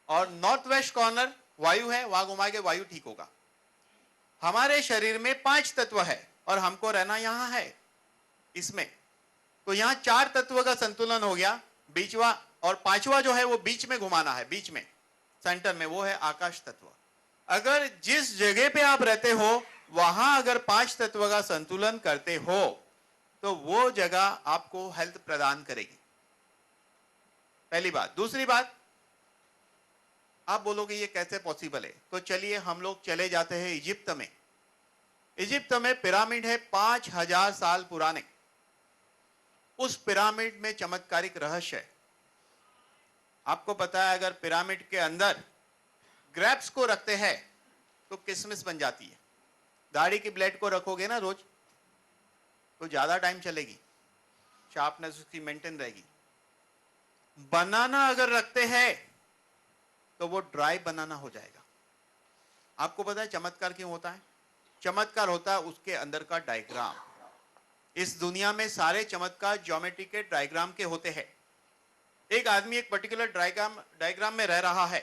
और नॉर्थ वेस्ट कॉर्नर वायु है, वहां घुमाएंगे वायु ठीक होगा। हमारे शरीर में 5 तत्व है और हमको रहना यहां है इसमें। तो यहां 4 तत्व का संतुलन हो गया, बीचवा और 5वां जो है वो बीच में घुमाना है, बीच में सेंटर में, वो है आकाश तत्व। अगर जिस जगह पे आप रहते हो वहां अगर 5 तत्व का संतुलन करते हो तो वो जगह आपको हेल्थ प्रदान करेगी, पहली बात। दूसरी बात, आप बोलोगे ये कैसे पॉसिबल है? तो चलिए हम लोग चले जाते हैं इजिप्ट में। इजिप्ट में पिरामिड है 5000 साल पुराने। उस पिरामिड में चमत्कारिक रहस्य है। आपको पता है अगर पिरामिड के अंदर ग्रेप्स को रखते हैं तो किशमिश बन जाती है। दाढ़ी की ब्लेड को रखोगे ना रोज तो ज्यादा टाइम चलेगी, शार्पनेस उसकी मेंटेन रहेगी। बनाना अगर रखते हैं तो वो ड्राई बनाना हो जाएगा। आपको पता है चमत्कार क्यों होता है? चमत्कार होता है उसके अंदर का डायग्राम। इस दुनिया में सारे चमत्कार ज्योमेट्री के डायग्राम के होते हैं। एक आदमी एक पर्टिकुलर डायग्राम में रह रहा है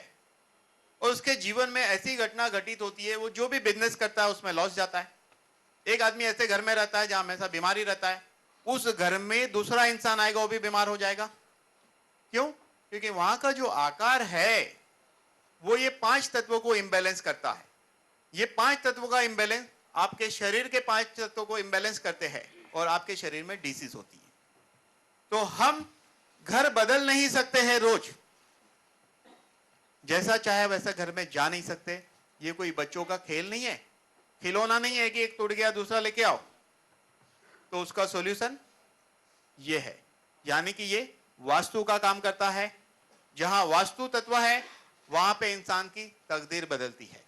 और उसके जीवन में ऐसी घटना घटित होती है, वो जो भी बिजनेस करता है उसमें लॉस जाता है। एक आदमी ऐसे घर में रहता है जहां हमेशा बीमारी रहता है, उस घर में दूसरा इंसान आएगा वो भी बीमार हो जाएगा। क्यों? क्योंकि वहां का जो आकार है वो ये 5 तत्वों को इम्बैलेंस करता है। ये 5 तत्वों का इम्बैलेंस आपके शरीर के 5 तत्वों को इम्बैलेंस करते हैं और आपके शरीर में डिसीज होती है। तो हम घर बदल नहीं सकते हैं रोज, जैसा चाहे वैसा घर में जा नहीं सकते। ये कोई बच्चों का खेल नहीं है, खिलौना नहीं है कि एक टूट गया दूसरा लेके आओ। तो उसका सॉल्यूशन ये है, यानी कि ये वास्तु का काम करता है। जहां वास्तु तत्व है वहां पे इंसान की तकदीर बदलती है,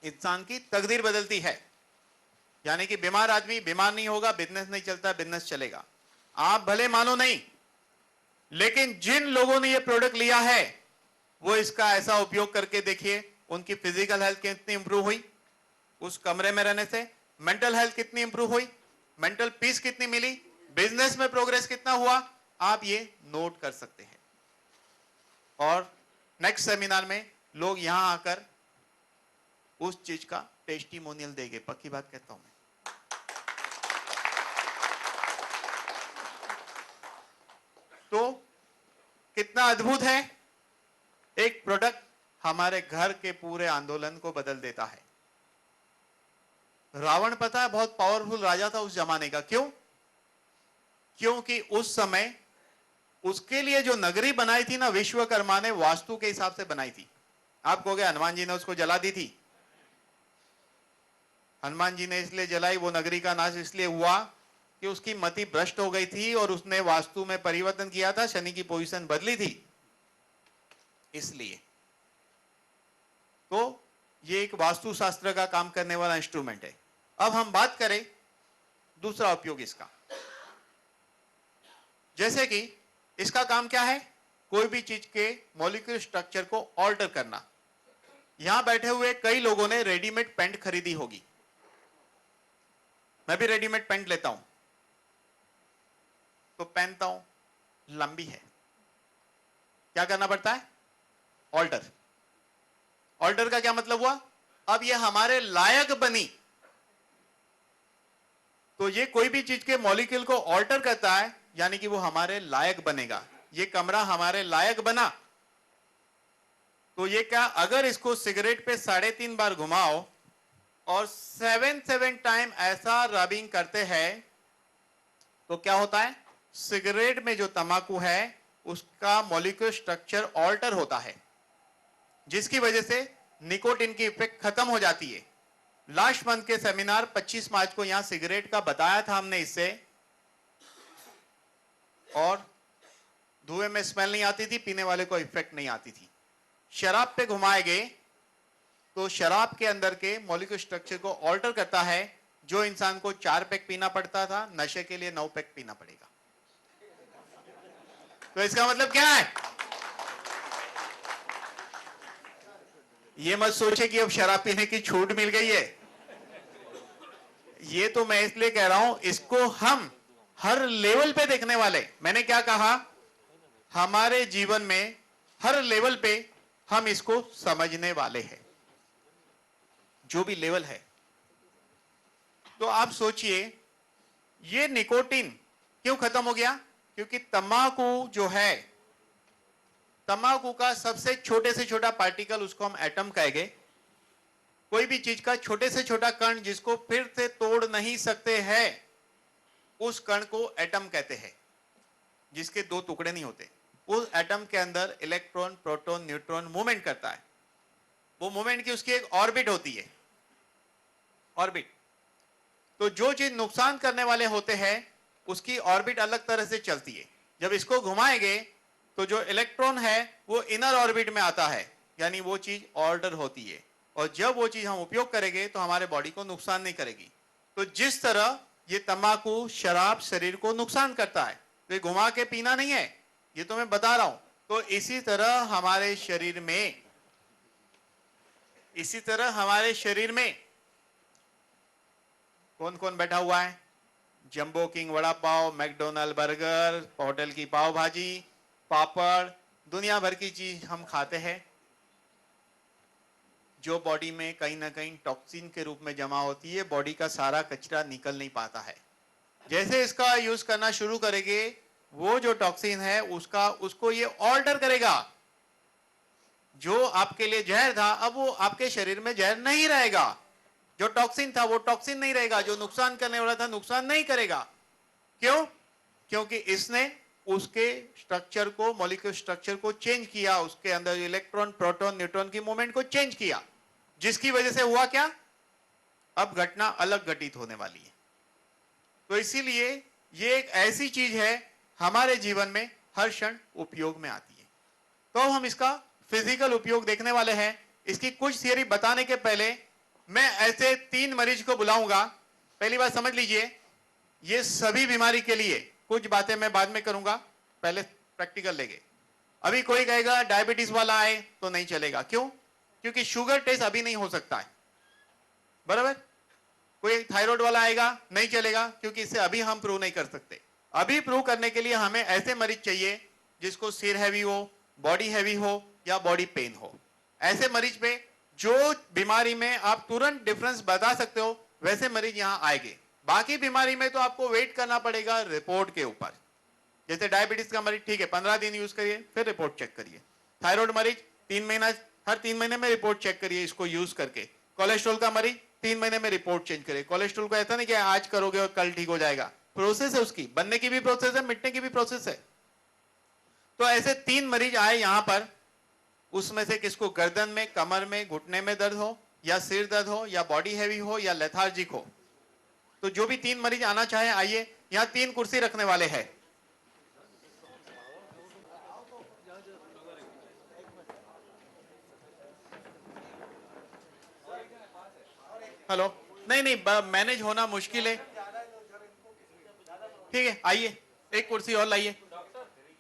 इंसान की तकदीर बदलती है। यानी कि बीमार आदमी बीमार नहीं होगा, बिजनेस नहीं चलता, बिजनेस चलेगा। आप भले मानो नहीं, लेकिन जिन लोगों ने ये प्रोडक्ट लिया है वो इसका ऐसा उपयोग करके देखिए, उनकी फिजिकल हेल्थ कितनी इंप्रूव हुई उस कमरे में रहने से, मेंटल हेल्थ कितनी इंप्रूव हुई, मेंटल पीस कितनी मिली, बिजनेस में प्रोग्रेस कितना हुआ, आप ये नोट कर सकते हैं। और नेक्स्ट सेमिनार में लोग यहां आकर उस चीज का टेस्टिमोनियल देंगे, पक्की बात कहता हूं मैं। तो कितना अद्भुत है, एक प्रोडक्ट हमारे घर के पूरे आंदोलन को बदल देता है। रावण पता है बहुत पावरफुल राजा था उस जमाने का। क्यों? क्योंकि उस समय उसके लिए जो नगरी बनाई थी ना, विश्वकर्मा ने वास्तु के हिसाब से बनाई थी। आप कहोगे हनुमान जी ने उसको जला दी थी। हनुमान जी ने इसलिए जलाई, वो नगरी का नाश इसलिए हुआ कि उसकी मति भ्रष्ट हो गई थी और उसने वास्तु में परिवर्तन किया था, शनि की पोजीशन बदली थी इसलिए। तो ये एक वास्तु शास्त्र का काम करने वाला इंस्ट्रूमेंट है। अब हम बात करें दूसरा उपयोग इसका। जैसे कि इसका काम क्या है, कोई भी चीज के मॉलिक्यूलर स्ट्रक्चर को ऑल्टर करना। यहां बैठे हुए कई लोगों ने रेडीमेड पेंट खरीदी होगी, मैं भी रेडीमेड पेंट लेता हूं तो पहनता हूं, लंबी है, क्या करना पड़ता है, ऑल्टर। ऑल्टर का क्या मतलब हुआ, अब ये हमारे लायक बनी। तो ये कोई भी चीज के मॉलिक्यूल को ऑल्टर करता है, यानी कि वो हमारे लायक बनेगा। ये कमरा हमारे लायक बना। तो ये क्या, अगर इसको सिगरेट पे 3.5 बार घुमाओ और 7 टाइम ऐसा रबिंग करते हैं तो क्या होता है, सिगरेट में जो तंबाकू है उसका मॉलिक्यूलर स्ट्रक्चर ऑल्टर होता है, जिसकी वजह से निकोटिन की इफेक्ट खत्म हो जाती है। लास्ट मंथ के सेमिनार 25 मार्च को यहां सिगरेट का बताया था हमने इससे, और धुएं में स्मेल नहीं आती थी, पीने वाले को इफेक्ट नहीं आती थी। शराब पे घुमाए गए तो शराब के अंदर के मॉलिक्यूलर स्ट्रक्चर को ऑल्टर करता है। जो इंसान को 4 पैक पीना पड़ता था, नशे के लिए 9 पैक पीना पड़ेगा। तो इसका मतलब क्या है, ये मत सोचे कि अब शराब पीने की छूट मिल गई है। ये तो मैं इसलिए कह रहा हूं, इसको हम हर लेवल पे देखने वाले, मैंने क्या कहा, हमारे जीवन में हर लेवल पे हम इसको समझने वाले हैं, जो भी लेवल है। तो आप सोचिए, ये निकोटिन क्यों खत्म हो गया, क्योंकि तंबाकू जो है, तंबाकू का सबसे छोटे से छोटा पार्टिकल, उसको हम एटम कहेंगे। कोई भी चीज का छोटे से छोटा कण जिसको फिर से तोड़ नहीं सकते हैं, उस कण को एटम कहते हैं, जिसके 2 टुकड़े नहीं होते। उस एटम के अंदर इलेक्ट्रॉन, प्रोटॉन, न्यूट्रॉन मूवमेंट करता है। वो मूवमेंट की उसकी एक ऑर्बिट होती है, ऑर्बिट। तो जो चीज नुकसान करने वाले होते हैं उसकी ऑर्बिट अलग तरह से चलती है। जब इसको घुमाएंगे तो जो इलेक्ट्रॉन है वो इनर ऑर्बिट में आता है, यानी वो चीज ऑर्डर होती है। और जब वो चीज हम उपयोग करेंगे तो हमारे बॉडी को नुकसान नहीं करेगी। तो जिस तरह ये तंबाकू, शराब शरीर को नुकसान करता है, तो ये घुमा के पीना नहीं है, ये तो मैं बता रहा हूं। तो इसी तरह हमारे शरीर में कौन कौन बैठा हुआ है, jumbo king vada pav, McDonald burger, hotel की पाव भाजी, पापड़, दुनिया भर की चीज हम खाते हैं, जो बॉडी में कहीं ना कहीं टॉक्सिन के रूप में जमा होती है। बॉडी का सारा कचरा निकल नहीं पाता है। जैसे इसका यूज करना शुरू करेंगे, वो जो टॉक्सिन है उसको ये ऑल्टर करेगा। जो आपके लिए जहर था अब वो आपके शरीर में जहर नहीं रहेगा। जो टॉक्सिन था वो टॉक्सिन नहीं रहेगा। जो नुकसान करने वाला था नुकसान नहीं करेगा। क्यों? क्योंकि इसने उसके स्ट्रक्चर को, मॉलिक्यूल स्ट्रक्चर को चेंज किया, उसके अंदर इलेक्ट्रॉन, प्रोटॉन, न्यूट्रॉन की मूवमेंट को चेंज किया, जिसकी वजह से हुआ क्या? अब घटना अलग घटित होने वाली है। तो इसीलिए ये एक ऐसी चीज है हमारे जीवन में हर क्षण उपयोग में आती है। तो हम इसका फिजिकल उपयोग देखने वाले हैं। इसकी कुछ थियरी बताने के पहले मैं ऐसे 3 मरीज को बुलाऊंगा। पहली बात समझ लीजिए, ये सभी बीमारी के लिए, कुछ बातें मैं बाद में करूंगा, पहले प्रैक्टिकल लेंगे। अभी कोई कहेगा डायबिटीज वाला आए तो नहीं चलेगा। क्यों? क्योंकि शुगर टेस्ट अभी नहीं हो सकता है, बराबर। कोई थायराइड वाला आएगा, नहीं चलेगा, क्योंकि इसे अभी हम प्रूव नहीं कर सकते। अभी प्रूव करने के लिए हमें ऐसे मरीज चाहिए जिसको सिर हैवी हो, बॉडी हैवी हो या बॉडी पेन हो। ऐसे मरीज पे जो बीमारी में आप तुरंत डिफरेंस बता सकते हो, वैसे मरीज यहां आएंगे। बाकी बीमारी में तो आपको वेट करना पड़ेगा रिपोर्ट के ऊपर। जैसे डायबिटीज का मरीज, ठीक है, 15 दिन यूज करिए, फिर रिपोर्ट चेक करिए। थायराइड मरीज 3 महीना, हर 3 महीने में रिपोर्ट चेक करिए इसको यूज करके। कोलेस्ट्रॉल का मरीज 3 महीने में रिपोर्ट चेंज करिए। कोलेस्ट्रॉल को ऐसा नहीं कि आज करोगे और कल ठीक हो जाएगा, प्रोसेस है उसकी, बनने की भी प्रोसेस है, मिटने की भी प्रोसेस है। तो ऐसे 3 मरीज आए यहां पर, उसमें से किसको गर्दन में, कमर में, घुटने में दर्द हो, या सिर दर्द हो, या बॉडी हैवी हो, या लेथार्जिक हो, तो जो भी 3 मरीज आना चाहे आइए। यहां 3 कुर्सी रखने वाले हैं। हेलो, नहीं, मैनेज होना मुश्किल है। ठीक है, आइए, एक कुर्सी और लाइए।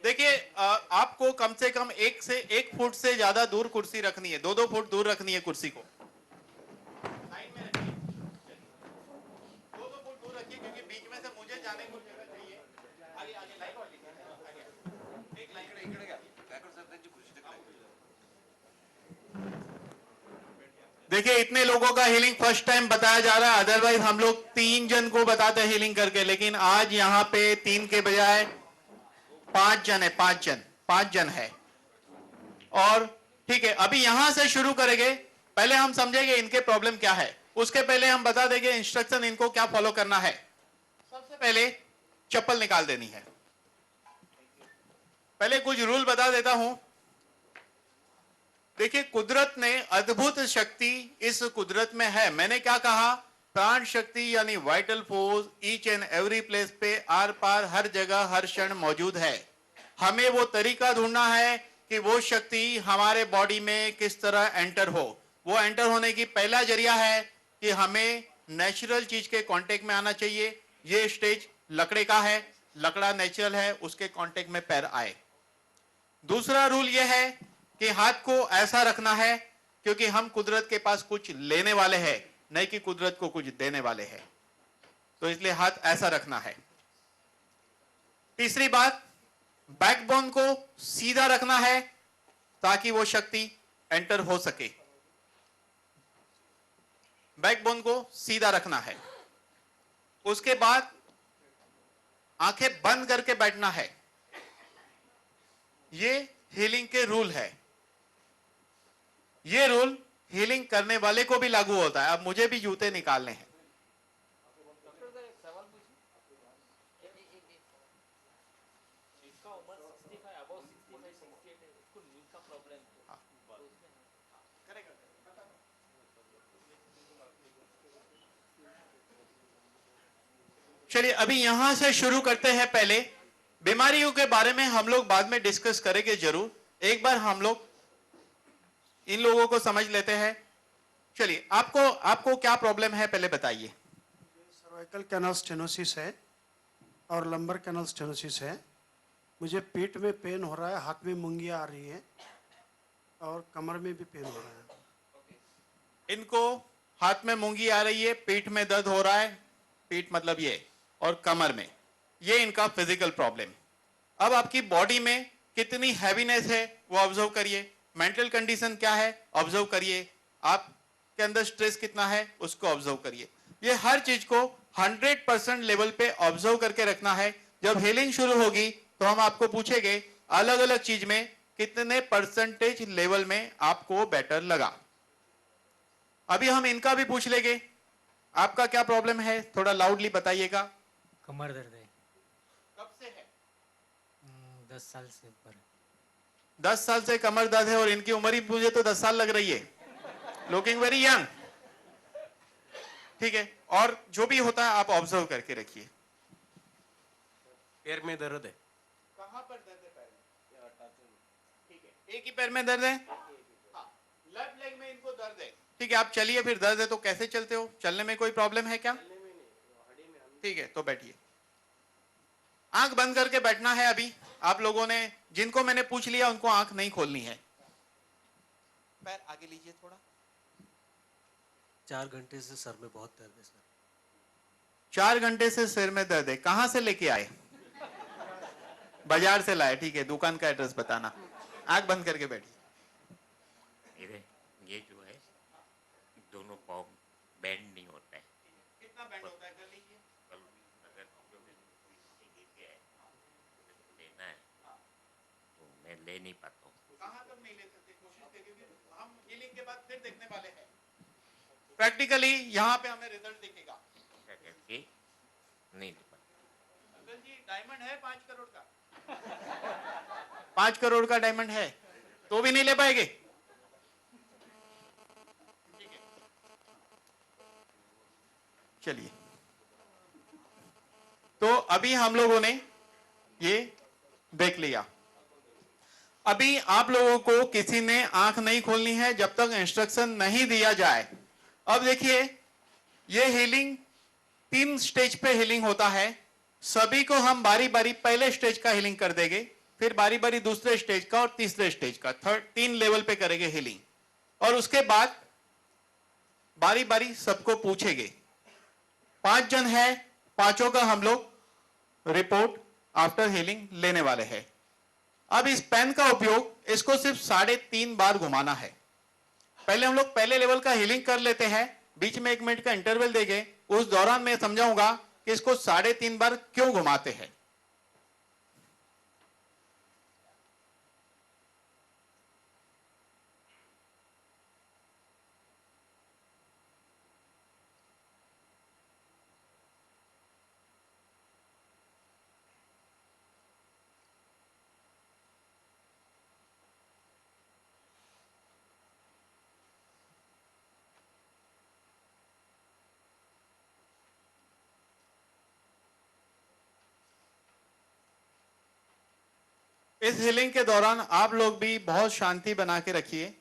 देखिए, आपको कम से कम 1 फुट से ज्यादा दूर कुर्सी रखनी है, 2-2 फुट दूर रखनी है कुर्सी को। लाइन में रखिए, 2-2 फुट दूर रखिए, क्योंकि बीच में से मुझे जाने को जगह चाहिए। आगे आगे लाइन और लीजिए, आगे एक लाइन इकडे घ्या। देखिए, इतने लोगों का हीलिंग फर्स्ट टाइम बताया जा रहा है। अदरवाइज हम लोग 3 जन को बताते हैं हीलिंग करके, लेकिन आज यहाँ पे 3 के बजाय 5 जन है। 5 जन है। और ठीक है, अभी यहां से शुरू करेंगे। पहले हम समझेंगे इनके प्रॉब्लम क्या है, उसके पहले हम बता देंगे इंस्ट्रक्शन इनको क्या फॉलो करना है। सबसे पहले चप्पल निकाल देनी है। पहले कुछ रूल बता देता हूं। देखिए, कुदरत ने अद्भुत शक्ति इस कुदरत में है। मैंने क्या कहा? प्राण शक्ति यानी vital force each and every place पे, आर पार, हर जगह, हर क्षण मौजूद है। हमें वो तरीका ढूंढना है कि वो शक्ति हमारे बॉडी में किस तरह एंटर हो। वो एंटर होने की पहला जरिया है कि हमें नेचुरल चीज के कांटेक्ट में आना चाहिए। ये स्टेज लकड़े का है, लकड़ा नेचुरल है, उसके कांटेक्ट में पैर आए। दूसरा रूल यह है कि हाथ को ऐसा रखना है, क्योंकि हम कुदरत के पास कुछ लेने वाले हैं, नहीं कि कुदरत को कुछ देने वाले हैं। तो इसलिए हाथ ऐसा रखना है। तीसरी बात, बैकबोन को सीधा रखना है ताकि वो शक्ति एंटर हो सके। बैकबोन को सीधा रखना है। उसके बाद आंखें बंद करके बैठना है। ये हीलिंग के रूल है। ये रूल हीलिंग करने वाले को भी लागू होता है। अब मुझे भी जूते निकालने हैं। चलिए, अभी यहां से शुरू करते हैं। पहले बीमारियों के बारे में हम लोग बाद में डिस्कस करेंगे जरूर। एक बार हम लोग इन लोगों को समझ लेते हैं। चलिए, आपको क्या प्रॉब्लम है पहले बताइए। सर्वाइकल कैनाल स्टेनोसिस है और लंबर कैनाल स्टेनोसिस है। मुझे पेट में पेन हो रहा है, हाथ में मुंगियां आ रही है और कमर में भी पेन हो रहा है। इनको हाथ में मूंगी आ रही है, पीठ में दर्द हो रहा है, पीठ मतलब ये, और कमर में, ये इनका फिजिकल प्रॉब्लम। अब आपकी बॉडी में कितनी हैवीनेस है वो ऑब्जर्व करिए। मेंटल कंडीशन क्या है ऑब्जर्व करिए। आपके अंदर स्ट्रेस कितना है उसको ऑब्जर्व करिए। ये हर चीज को 100% लेवल पे ऑब्जर्व करके रखना है। जब हीलिंग शुरू होगी तो हम आपको पूछेंगे अलग अलग चीज में कितने परसेंटेज लेवल में आपको बेटर लगा। अभी हम इनका भी पूछ लेंगे, आपका क्या प्रॉब्लम है, थोड़ा लाउडली बताइएगा। कमर दर्द है। कब से है? 10 साल से ऊपर है। 10 साल से कमर दर्द है और इनकी उम्र ही मुझे तो 10 साल लग रही है। Looking very young. ठीक है, और जो भी होता है आप ऑब्जर्व करके रखिए। पैर में दर्द है। कहां पर दर्द है पैर में? ठीक है, एक ही पैर में दर्द है। हाँ, लेफ्ट लेग में इनको दर्द है। ठीक है, आप चलिए, फिर दर्द है तो कैसे चलते हो? चलने में कोई प्रॉब्लम है क्या? ठीक है, तो बैठिए। आंख बंद करके बैठना है। अभी आप लोगों ने, जिनको मैंने पूछ लिया उनको आंख नहीं खोलनी है। पैर आगे लीजिए थोड़ा। 4 घंटे से सर में बहुत दर्द है सर। 4 घंटे से सिर में दर्द है। कहां से लेके आए? बाजार से लाए। ठीक है, दुकान का एड्रेस बताना। आंख बंद करके बैठिए। मेरे ये जो है दोनों पाँव बैंड नहीं होता है। कितना बैंड होता है? कर लीजिए। कल अगर से गिर गया है तो मुझे लेना है तो मैं ले नहीं पाता हूँ। कहां तक नहीं ले सकते? कोशिश करिए। हम हीलिंग के बाद फिर देखने वाले हैं। प्रैक्टिकली यहाँ पे हमें रिजल्ट दिखेगा। क्या करके नहीं ले पाता। अंकल जी, डायमंड है 5 करोड़ का? 5 करोड़ का डायमंड है तो भी नहीं ले पाएंगे? ठीक है, चलिए। तो अभी हम लोगों ने ये देख लिया। अभी आप लोगों को किसी ने आंख नहीं खोलनी है जब तक इंस्ट्रक्शन नहीं दिया जाए। अब देखिए, ये हीलिंग 3 स्टेज पे हीलिंग होता है। सभी को हम बारी बारी पहले स्टेज का हीलिंग कर देंगे, फिर बारी बारी दूसरे स्टेज का और तीसरे स्टेज का, 3 लेवल पे करेंगे हीलिंग। और उसके बाद बारी बारी सबको पूछेंगे। 5 जन है, पांचों का हम लोग रिपोर्ट आफ्टर हीलिंग लेने वाले हैं। अब इस पेन का उपयोग इसको सिर्फ 3.5 बार घुमाना है। पहले हम लोग पहले लेवल का हीलिंग कर लेते हैं, बीच में 1 मिनट का इंटरवल देंगे। उस दौरान मैं समझाऊंगा कि इसको 3.5 बार क्यों घुमाते हैं। इस हीलिंग के दौरान आप लोग भी बहुत शांति बना के रखिए।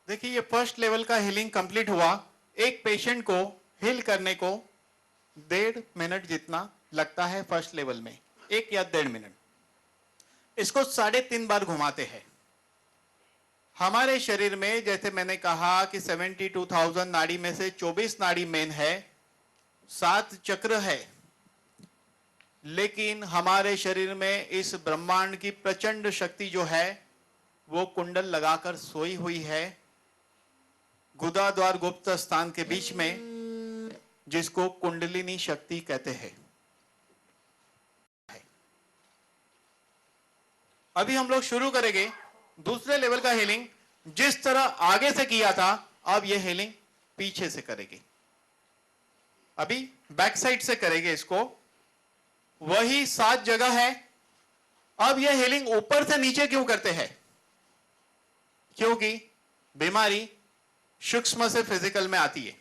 देखिए ये फर्स्ट लेवल का हीलिंग कंप्लीट हुआ। एक पेशेंट को हील करने को 1.5 मिनट जितना लगता है फर्स्ट लेवल में, 1 या 1.5 मिनट। इसको 3.5 बार घुमाते हैं। हमारे शरीर में जैसे मैंने कहा कि 72,000 नाड़ी में से 24 नाड़ी मेन है, 7 चक्र है, लेकिन हमारे शरीर में इस ब्रह्मांड की प्रचंड शक्ति जो है वो कुंडल लगाकर सोई हुई है गुदा द्वार गुप्त स्थान के बीच में, जिसको कुंडलिनी शक्ति कहते हैं। अभी हम लोग शुरू करेंगे दूसरे लेवल का हीलिंग। जिस तरह आगे से किया था, अब यह हीलिंग पीछे से करेंगे। अभी बैक साइड से करेंगे इसको। वही 7 जगह है। अब यह हीलिंग ऊपर से नीचे क्यों करते हैं? क्योंकि बीमारी सूक्ष्म से फिजिकल में आती है,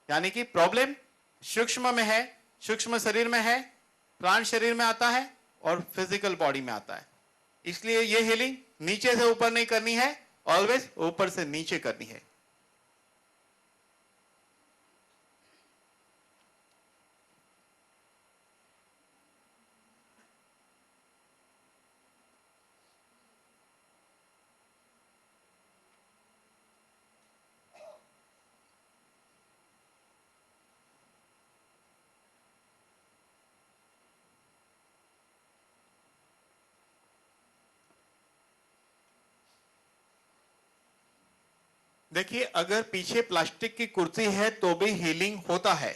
यानी कि प्रॉब्लम सूक्ष्म में है, सूक्ष्म शरीर में है, प्राण शरीर में आता है और फिजिकल बॉडी में आता है। इसलिए यह हीलिंग नीचे से ऊपर नहीं करनी है, ऑलवेज ऊपर से नीचे करनी है। देखिए अगर पीछे प्लास्टिक की कुर्सी है तो भी हीलिंग होता है।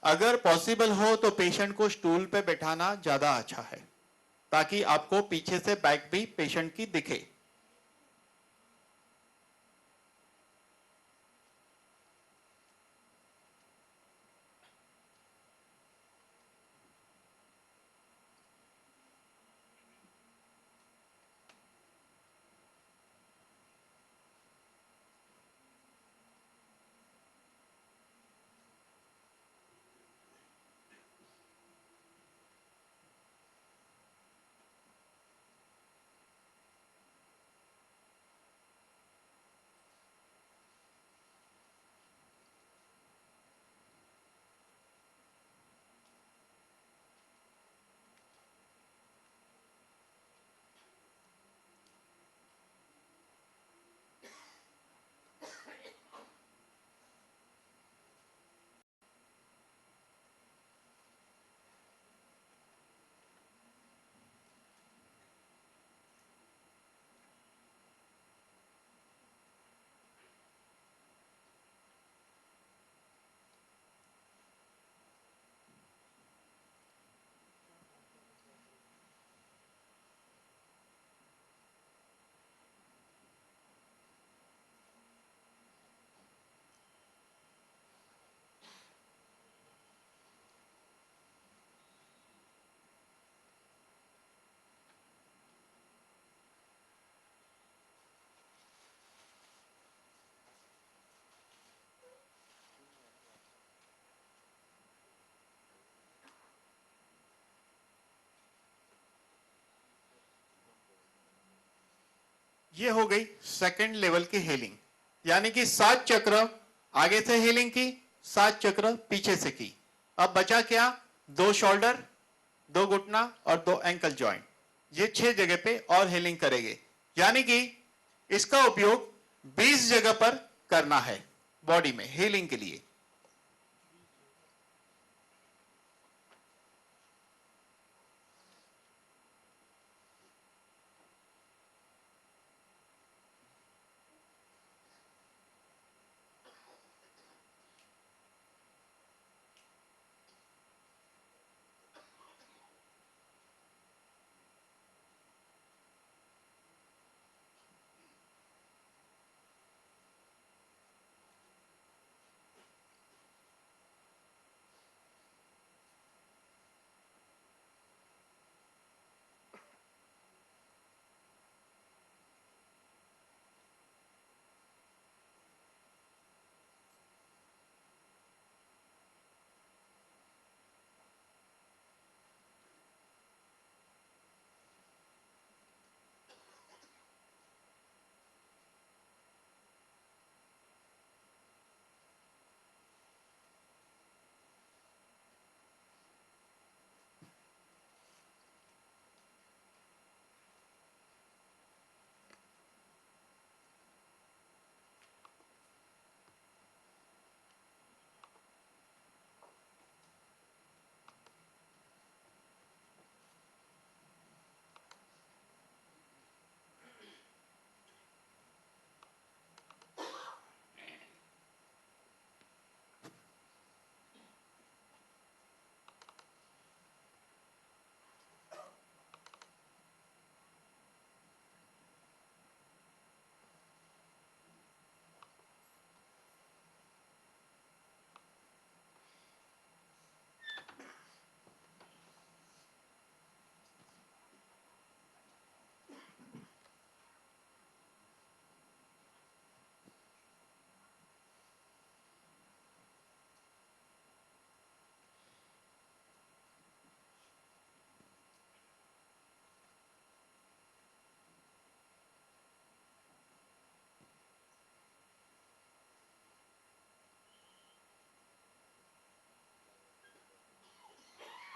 अगर पॉसिबल हो तो पेशेंट को स्टूल पे बैठाना ज्यादा अच्छा है, ताकि आपको पीछे से बैक भी पेशेंट की दिखे। ये हो गई सेकंड लेवल की हीलिंग, यानी कि 7 चक्र आगे से हीलिंग की, 7 चक्र पीछे से की। अब बचा क्या? 2 शोल्डर, 2 घुटना और 2 एंकल जॉइंट। ये 6 जगह पे और हीलिंग करेंगे, यानी कि इसका उपयोग 20 जगह पर करना है बॉडी में हीलिंग के लिए।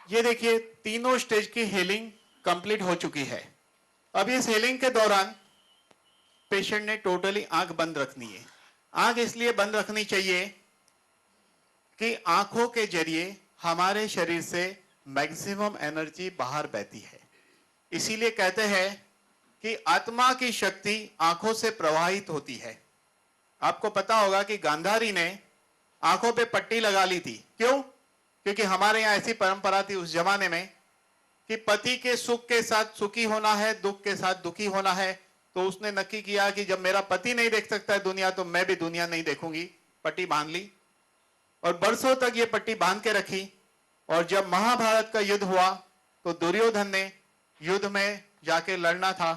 ये देखिए तीनों स्टेज की हीलिंग कंप्लीट हो चुकी है। अब इस हीलिंग के दौरान पेशेंट ने टोटली आंख बंद रखनी है। आंख इसलिए बंद रखनी चाहिए कि आंखों के जरिए हमारे शरीर से मैक्सिमम एनर्जी बाहर बहती है। इसीलिए कहते हैं कि आत्मा की शक्ति आंखों से प्रवाहित होती है। आपको पता होगा कि गांधारी ने आंखों पे पट्टी लगा ली थी। क्यों? क्योंकि हमारे यहां ऐसी परंपरा थी उस जमाने में कि पति के सुख के साथ सुखी होना है, दुख के साथ दुखी होना है। तो उसने नक्की किया कि जब मेरा पति नहीं देख सकता है दुनिया, तो मैं भी दुनिया नहीं देखूंगी। पट्टी बांध ली और बरसों तक ये पट्टी बांध के रखी। और जब महाभारत का युद्ध हुआ तो दुर्योधन ने युद्ध में जाके लड़ना था,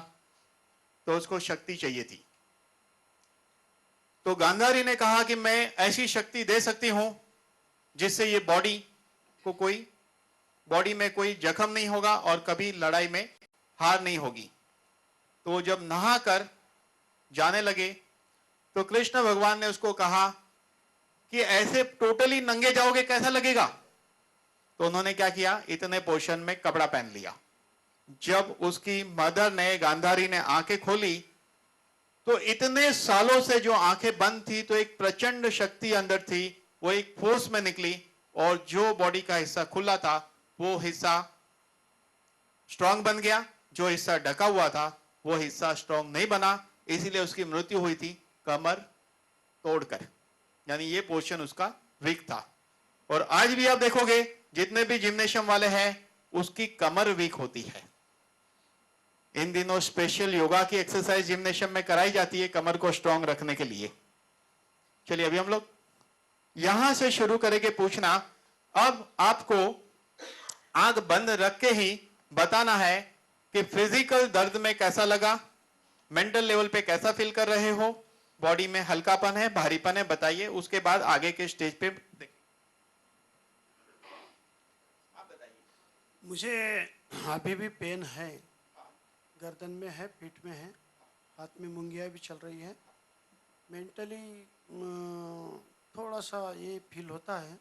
तो उसको शक्ति चाहिए थी। तो गांधारी ने कहा कि मैं ऐसी शक्ति दे सकती हूं जिससे ये बॉडी में कोई जख्म नहीं होगा और कभी लड़ाई में हार नहीं होगी। तो जब नहाकर जाने लगे तो कृष्ण भगवान ने उसको कहा कि ऐसे टोटली नंगे जाओगे कैसा लगेगा? तो उन्होंने क्या किया, इतने पोर्शन में कपड़ा पहन लिया। जब उसकी मदर ने, गांधारी ने आंखें खोली तो इतने सालों से जो आंखें बंद थी, तो एक प्रचंड शक्ति अंदर थी, वो एक फोर्स में निकली और जो बॉडी का हिस्सा खुला था वो हिस्सा स्ट्रांग बन गया। जो हिस्सा ढका हुआ था वो हिस्सा स्ट्रांग नहीं बना, इसीलिए उसकी मृत्यु हुई थी कमर तोड़कर। यानी ये पोर्शन उसका वीक था। और आज भी आप देखोगे जितने भी जिम्नेशियम वाले हैं उसकी कमर वीक होती है। इन दिनों स्पेशल योगा की एक्सरसाइज जिम्नेशियम में कराई जाती है कमर को स्ट्रांग रखने के लिए। चलिए अभी हम लोग यहां से शुरू करेंगे पूछना। अब आपको आंख बंद रख के ही बताना है कि फिजिकल दर्द में कैसा लगा, मेंटल लेवल पे कैसा फील कर रहे हो, बॉडी में हल्कापन है, भारीपन है, बताइए। उसके बाद आगे के स्टेज पे देखिए। आप बताइए। मुझे अभी भी पेन है, गर्दन में है, पीठ में है, हाथ में मुंगियाँ भी चल रही है। मेंटली थोड़ा सा ये फील होता है।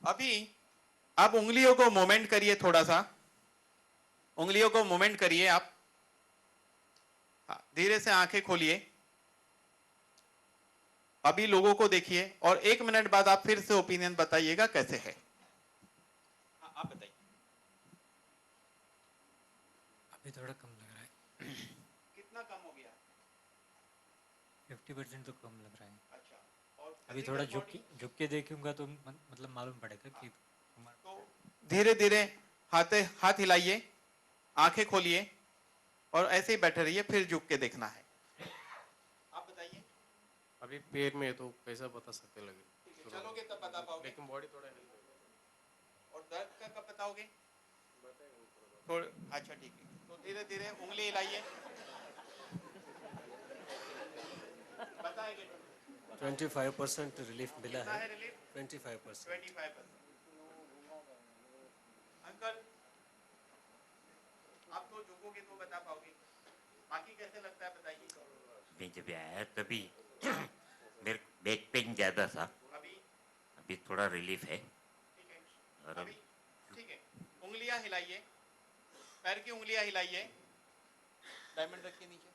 अभी आप उंगलियों को मूवमेंट करिए, थोड़ा सा उंगलियों को मूवमेंट करिए आप। धीरे से आंखें खोलिए। अभी लोगों को देखिए और 1 मिनट बाद आप फिर से ओपिनियन बताइएगा कैसे है। आप बताइए। अभी थोड़ा कम लग रहा है। कितना कम हो गया? 50% तो कम लग रहा है। अच्छा। और अभी थोड़ा झुक के देखूंगा तो मतलब मालूम पड़ेगा कि तो धीरे धीरे हाथ हिलाइए, आंखें खोलिए और ऐसे ही बैठे रहिए, फिर झुक के देखना है। आप बताइए। अभी पैर में है तो कैसा बता सकते लगे? चलोगे तब बता पाओगे। लेकिन बॉडी थोड़ा हिल। और दर्द का कब बताओगे? थोड़ा। अच्छा ठीक है। तो धीरे धीरे उंगली हिलाइए, बताएंगे। 25% रिलीफ मिला कितना है। है रिलीफ? 25%। 25%। अंकल आप तो झुकोगे तो बता पाओगे, बाकी कैसे लगता है बताइए। मैं जब आया तभी मेरे बैक पेन ज़्यादा था, अभी अभी थोड़ा रिलीफ है। ठीक है। और अभी ठीक है। उंगलियां हिलाइए, पैर की उंगलियां हिलाइए, डायमंड रखिए नीचे।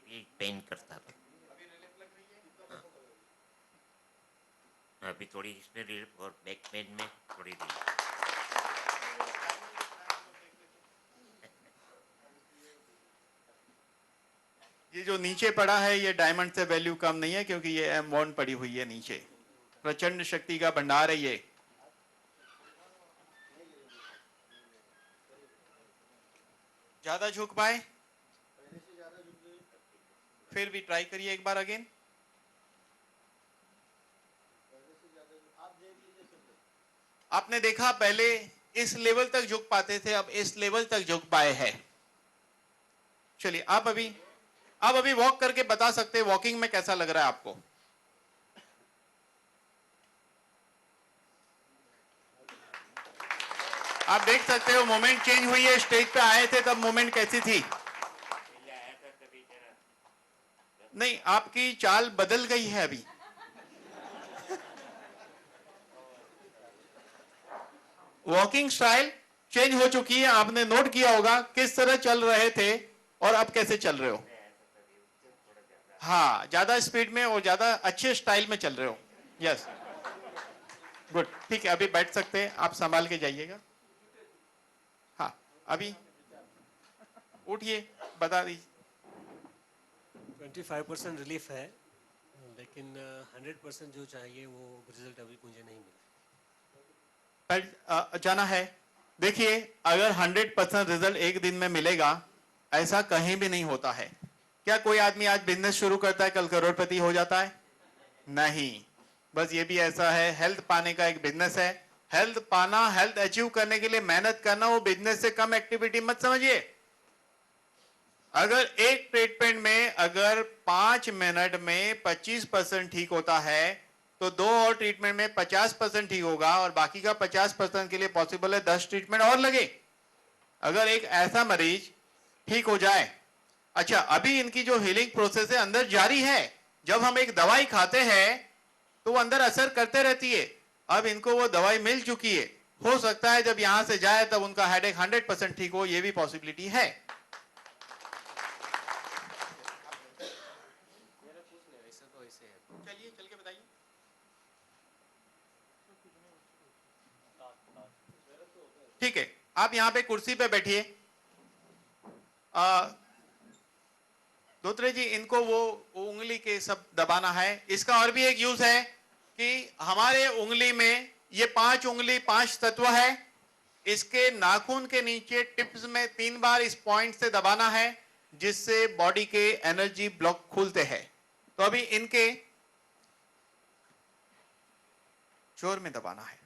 ये पेन करता था, अभी रिलीफ लग रही है। अभी थोड़ी इसमें रिलीफ और बैक पेन में थोड़ी रिलीफ। ये जो नीचे पड़ा है ये डायमंड से वैल्यू कम नहीं है, क्योंकि ये एमबॉन्ड पड़ी हुई है नीचे। प्रचंड शक्ति का भंडार है ये। ज्यादा झुक पाए? फिर भी ट्राई करिए एक बार अगेन। आपने देखा पहले इस लेवल तक झुक पाते थे, अब इस लेवल तक झुक पाए हैं। चलिए आप अभी वॉक करके बता सकते हैं वॉकिंग में कैसा लग रहा है आपको। आप देख सकते हो मोमेंट चेंज हुई है। स्टेज पे आए थे तब मोमेंट कैसी थी? नहीं, आपकी चाल बदल गई है अभी। वॉकिंग स्टाइल चेंज हो चुकी है, आपने नोट किया होगा किस तरह चल रहे थे और अब कैसे चल रहे हो। हाँ, ज्यादा स्पीड में और ज्यादा अच्छे स्टाइल में चल रहे हो। यस, गुड, ठीक है, अभी बैठ सकते हैं, आप संभाल के जाइएगा। हाँ, अभी उठिए, बता दीजिए। 25% रिलीफ है, लेकिन 100% जो चाहिए वो रिजल्ट अभी मुझे नहीं मिला। जाना है। देखिए, अगर 100% रिजल्ट एक दिन में मिलेगा, ऐसा कहीं भी नहीं होता है। क्या कोई आदमी आज बिजनेस शुरू करता है कल करोड़पति हो जाता है? नहीं। बस ये भी ऐसा है, हेल्थ पाने का एक बिजनेस है। हेल्थ पाना, हेल्थ अचीव करने के लिए मेहनत करना, वो बिजनेस से कम एक्टिविटी मत समझिए। अगर एक ट्रीटमेंट में अगर 5 मिनट में 25% ठीक होता है, तो 2 और ट्रीटमेंट में 50% ठीक होगा, और बाकी का 50% के लिए पॉसिबल है 10 ट्रीटमेंट और लगे। अगर एक ऐसा मरीज ठीक हो जाए। अच्छा, अभी इनकी जो हीलिंग प्रोसेस है अंदर जारी है। जब हम एक दवाई खाते हैं तो वो अंदर असर करते रहती है। अब इनको वो दवाई मिल चुकी है, हो सकता है जब यहां से जाए तब उनका हेडेक 100% ठीक हो, ये भी पॉसिबिलिटी है। चलिए, चल के बताइए। ठीक है, आप यहां पे कुर्सी पे बैठिए। धोत्रे जी, इनको वो उंगली के सब दबाना है। इसका और भी एक यूज है कि हमारे उंगली में ये 5 उंगली 5 तत्व है। इसके नाखून के नीचे टिप्स में 3 बार इस पॉइंट से दबाना है, जिससे बॉडी के एनर्जी ब्लॉक खुलते हैं। तो अभी इनके जोर में दबाना है।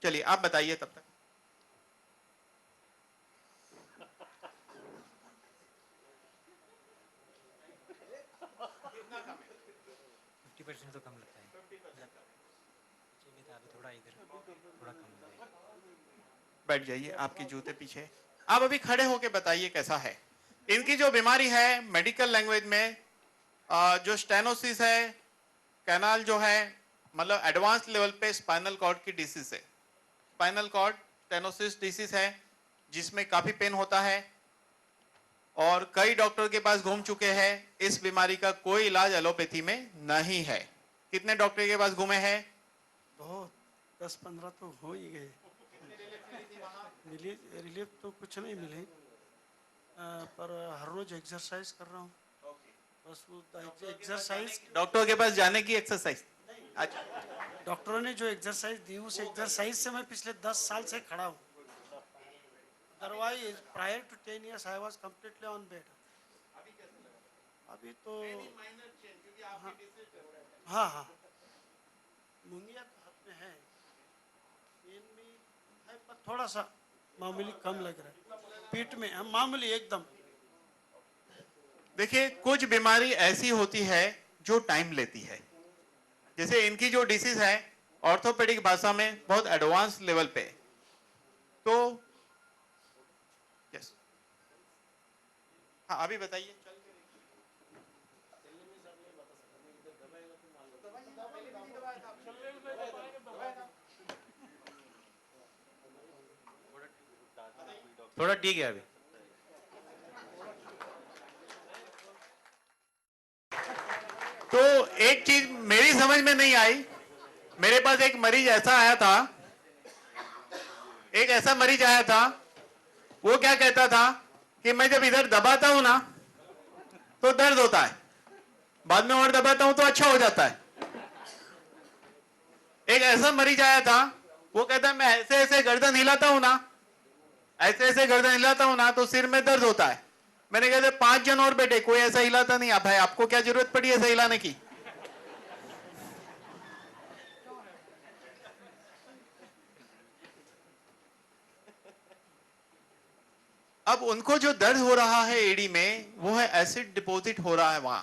चलिए, आप बताइए तब तक। 50% तो कम लगता है। चाहिए था अभी थोड़ा इधर, थोड़ा कम लगता है। बैठ जाइए, आपके जूते पीछे। आप अभी खड़े होके बताइए कैसा है। इनकी जो बीमारी है, मेडिकल लैंग्वेज में जो स्टेनोसिस है, कैनाल जो है, मतलब एडवांस लेवल पे स्पाइनल कॉर्ड की डिसीज है। स्पाइनल कॉर्ड स्टेनोसिस डिसीज है, जिसमें काफी पेन होता है, और कई डॉक्टर के पास घूम चुके हैं। इस बीमारी का कोई इलाज एलोपैथी में नहीं है। कितने डॉक्टर के पास घूमे हैं? बहुत 10-15 तो हो ही गए। रिलीफ तो कुछ नहीं मिले, पर हर रोज एक्सरसाइज कर रहा हूँ। बस वो एक्सरसाइज, डॉक्टर के पास जाने की एक्सरसाइज। अच्छा, डॉक्टरों ने जो एक्सरसाइज दी, उस एक्सरसाइज से मैं पिछले 10 साल से खड़ा हूँ। Otherwise prior to 10 years I was completely on bed. अभी तो हाँ हाँ, मुंगिया तो हाथ में है, पेन में है, पर थोड़ा सा मामूली कम लग रहा है। पीठ में मामूली एकदम। देखिए, कुछ बीमारी ऐसी होती है जो टाइम लेती है। जैसे इनकी जो डिसीज है, ऑर्थोपेडिक भाषा में बहुत एडवांस लेवल पे, तो यस, हाँ, अभी बताइए। थोड़ा ठीक है अभी। तो एक चीज मेरी समझ में नहीं आई। मेरे पास एक मरीज ऐसा आया था, वो क्या कहता था कि मैं जब इधर दबाता हूं ना तो दर्द होता है, बाद में और दबाता हूं तो अच्छा हो जाता है। एक ऐसा मरीज आया था, वो कहता है मैं ऐसे ऐसे गर्दन हिलाता हूं ना, तो सिर में दर्द होता है। मैंने कहा 5 जन और बैठे, कोई ऐसा हिलाता नहीं। भाई, आपको क्या जरूरत पड़ी ऐसा हिलाने की? अब उनको जो दर्द हो रहा है एडी में, वो है एसिड डिपॉजिट हो रहा है वहां।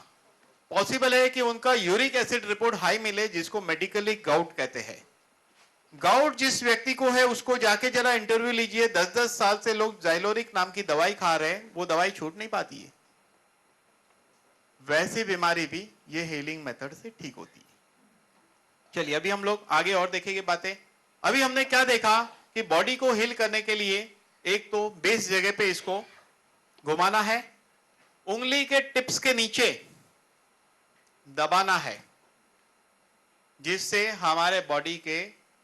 पॉसिबल है कि उनका यूरिक एसिड रिपोर्ट हाई मिले, जिसको मेडिकली गाउट कहते हैं। गाउट जिस व्यक्ति को है, उसको जाके जरा इंटरव्यू लीजिए। 10-10 साल से लोग जाइलोरिक नाम की दवाई खा रहे हैं, वो दवाई छूट नहीं पाती है। वैसी बीमारी भी ये हीलिंग मेथड से ठीक होती है। चलिए अभी हम लोग आगे और देखेंगे बातें। अभी हमने क्या देखा कि बॉडी को हील करने के लिए एक तो बेस जगह पे इसको घुमाना है, उंगली के टिप्स के नीचे दबाना है, जिससे हमारे बॉडी के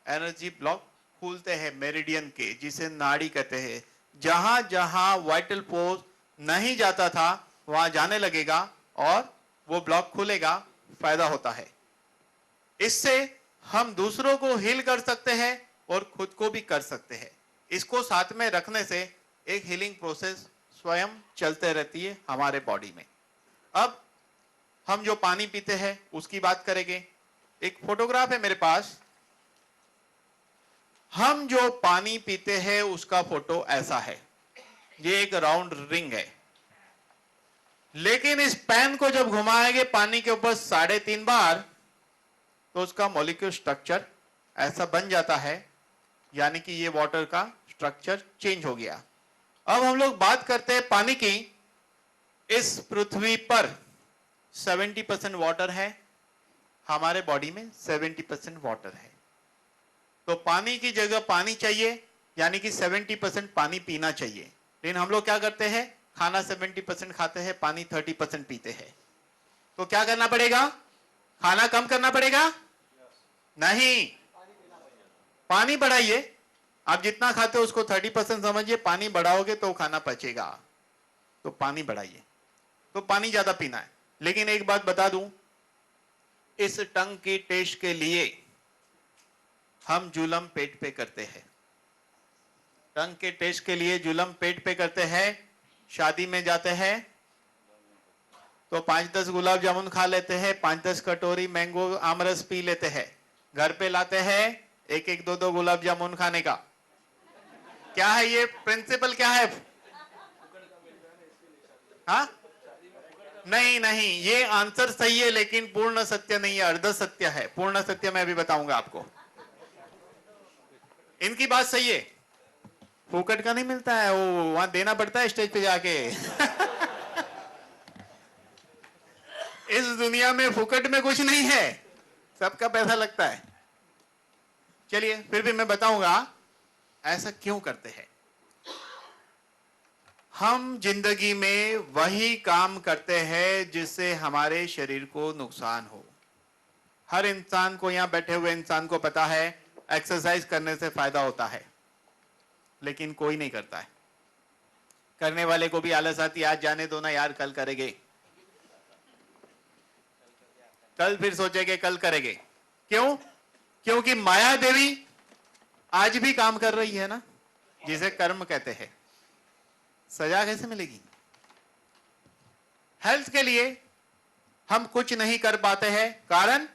एनर्जी ब्लॉक खुलते हैं, मेरिडियन के, जिसे नाड़ी कहते हैं। जहां जहां वाइटल फोर्स नहीं जाता था वहां जाने लगेगा और वो ब्लॉक खुलेगा, फायदा होता है। इससे हम दूसरों को हील कर सकते हैं और खुद को भी कर सकते हैं। इसको साथ में रखने से एक हीलिंग प्रोसेस स्वयं चलते रहती है हमारे बॉडी में। अब हम जो पानी पीते हैं उसकी बात करेंगे। एक फोटोग्राफ है मेरे पास। हम जो पानी पीते हैं उसका फोटो ऐसा है। ये एक राउंड रिंग है, लेकिन इस पेन को जब घुमाएंगे पानी के ऊपर 3.5 बार तो उसका मॉलिक्यूल स्ट्रक्चर ऐसा बन जाता है, यानी कि ये वाटर का स्ट्रक्चर चेंज हो गया। अब हम लोग बात करते हैं पानी की। इस पृथ्वी पर 70% वाटर है, हमारे बॉडी में 70% वाटर है। तो पानी की जगह पानी चाहिए, यानी कि 70% पानी पीना चाहिए। लेकिन हम लोग क्या करते हैं, खाना 70% खाते हैं, पानी 30% पीते हैं। तो क्या करना पड़ेगा, खाना कम करना पड़ेगा? नहीं, पानी बढ़ाइए। आप जितना खाते हो उसको 30% समझिए, पानी बढ़ाओगे तो खाना पचेगा। तो पानी बढ़ाइए, तो पानी ज्यादा पीना है। लेकिन एक बात बता दूं, इस टंग की टेस्ट के लिए हम जुलम पेट पे करते हैं। टंग के टेस्ट के लिए जुलम पेट पे करते हैं। शादी में जाते हैं तो 5-10 गुलाब जामुन खा लेते हैं, 5-10 कटोरी मैंगो आमरस पी लेते हैं। घर पे लाते हैं 1-1, 2-2 गुलाब जामुन खाने का। क्या है ये प्रिंसिपल, क्या है? हाँ, नहीं नहीं, ये आंसर सही है लेकिन पूर्ण सत्य नहीं है, अर्ध सत्य है। पूर्ण सत्य मैं अभी बताऊंगा आपको। इनकी बात सही है, फूकट का नहीं मिलता है, वो वहां देना पड़ता है स्टेज पे जाके। इस दुनिया में फूकट में कुछ नहीं है, सबका पैसा लगता है। चलिए फिर भी मैं बताऊंगा ऐसा क्यों करते हैं। हम जिंदगी में वही काम करते हैं जिससे हमारे शरीर को नुकसान हो। हर इंसान को, यहां बैठे हुए इंसान को पता है एक्सरसाइज करने से फायदा होता है, लेकिन कोई नहीं करता है। करने वाले को भी आलस आती है, आज जाने दो ना यार, कल करेंगे। कल फिर सोचेंगे कल करेंगे। क्यों? क्योंकि माया देवी आज भी काम कर रही है ना, जिसे कर्म कहते हैं। सजा कैसे मिलेगी? हेल्थ के लिए हम कुछ नहीं कर पाते हैं, कारण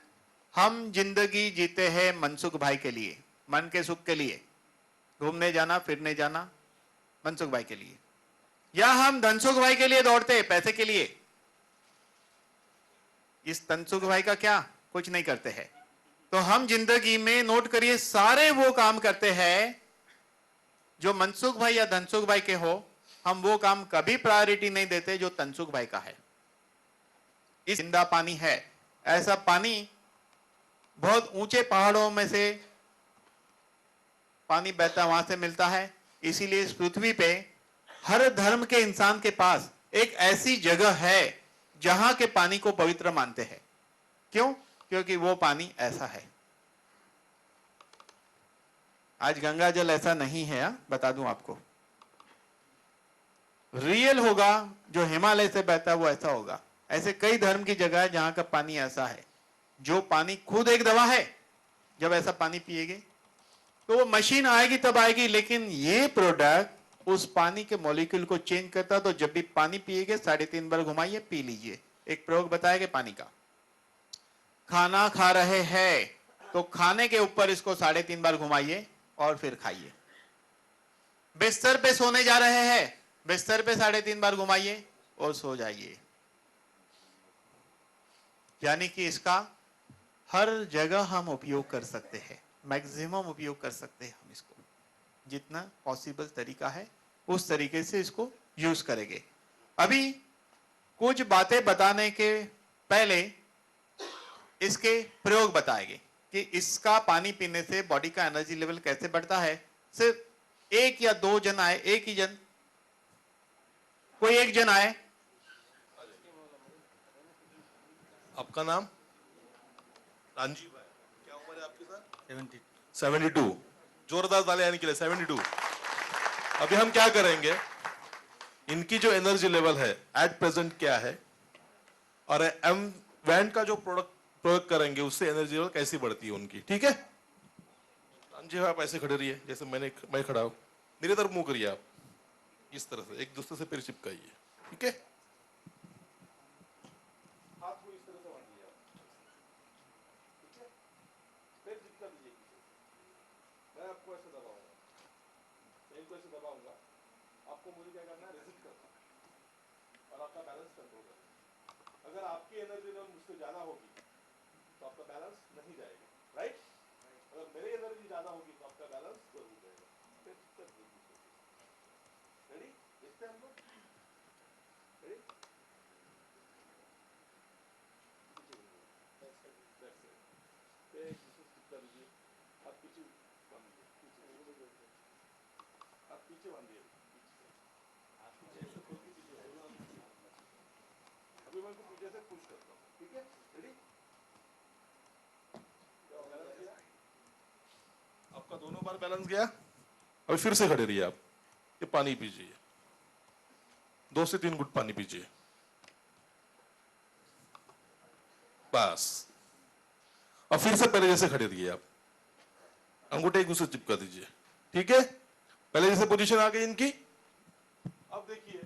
हम जिंदगी जीते हैं मनसुख भाई के लिए, मन के सुख के लिए, घूमने जाना फिरने जाना मनसुख भाई के लिए, या हम धनसुख भाई के लिए दौड़ते हैं, पैसे के लिए। इस धनसुख भाई का क्या, कुछ नहीं करते हैं। तो हम जिंदगी में, नोट करिए, सारे वो काम करते हैं जो मनसुख भाई या धनसुख भाई के हो। हम वो काम कभी प्रायोरिटी नहीं देते जो तनसुख भाई का है। इस जिंदा पानी है, ऐसा पानी बहुत ऊंचे पहाड़ों में से पानी बहता वहां से मिलता है। इसीलिए इस पृथ्वी पे हर धर्म के इंसान के पास एक ऐसी जगह है जहां के पानी को पवित्र मानते हैं। क्यों? क्योंकि वो पानी ऐसा है। आज गंगा जल ऐसा नहीं है, बता दूं आपको। रियल होगा जो हिमालय से बहता है वो ऐसा होगा। ऐसे कई धर्म की जगह है जहां का पानी ऐसा है, जो पानी खुद एक दवा है। जब ऐसा पानी पिएगे तो वो मशीन आएगी तब आएगी, लेकिन ये प्रोडक्ट उस पानी के मॉलिक्यूल को चेंज करता। तो जब भी पानी पिएगे 3.5 बार घुमाइए, पी लीजिए। एक प्रयोग बताएगा पानी का। खाना खा रहे हैं तो खाने के ऊपर इसको 3.5 बार घुमाइए और फिर खाइए। बिस्तर पे सोने जा रहे हैं, बिस्तर पे 3.5 बार घुमाइए और सो जाइए। यानी कि इसका हर जगह हम उपयोग कर सकते हैं, मैक्सिमम उपयोग कर सकते हैं हम इसको। जितना पॉसिबल तरीका है उस तरीके से इसको यूज करेंगे। अभी कुछ बातें बताने के पहले इसके प्रयोग बताएंगे कि इसका पानी पीने से बॉडी का एनर्जी लेवल कैसे बढ़ता है। सिर्फ एक या दो जन आए, एक ही जन, कोई एक जन आए। आपका नाम? रांझी भाई, क्या उम्र है आपकी सर? 72। जोरदार तालियां इनके लिए। 72। अभी हम क्या करेंगे, इनकी जो एनर्जी लेवल है एट प्रेजेंट क्या है और एम वैंड का जो प्रोडक्ट प्रयोग करेंगे उससे एनर्जी लेवल कैसी बढ़ती है उनकी। ठीक है रांझी भाई, आप ऐसे खड़े रहिए जैसे मैं खड़ा हूं, मेरी तरफ मुंह करिए आप, इस तरह से एक दूसरे से पैर चिपकाइए। ठीक है, हाथ को इस तरह से बांधिए आप। ठीक है, पैर चिपका दीजिए पीछे। मैं आपको ऐसे दबाऊंगा, मैं इनको ऐसे दबाऊंगा, आपको मुझे क्या करना है, रेजिस्ट करना और आपका बैलेंस कंट्रोल करना। अगर आपकी एनर्जी लेवल मुझसे ज्यादा होगी तो आपका बैलेंस नहीं जाएगा, राइट? अगर मेरी एनर्जी ज्यादा होगी तो आपका बैलेंस जरूर जाएगा। रेडी? देखते हैं हम लोग। रेडी? आप पीछे बांधिए, आप पीछे बांधिए, अभी मैं इनको पीछे से पुश करता हूँ। ठीक है, रेडी? बैलेंस गया आपका, दोनों बार बैलेंस गया। अभी फिर से खड़े रहिए आप, ये पानी पीजिए, 2 से 3 घुट पानी पीजिए, बस। और फिर से पहले जैसे खड़े रहिए आप, अंगूठे एक दूसरे चिपका दीजिए। ठीक है, पहले जैसे पोजीशन आ गई इनकी। अब देखिए,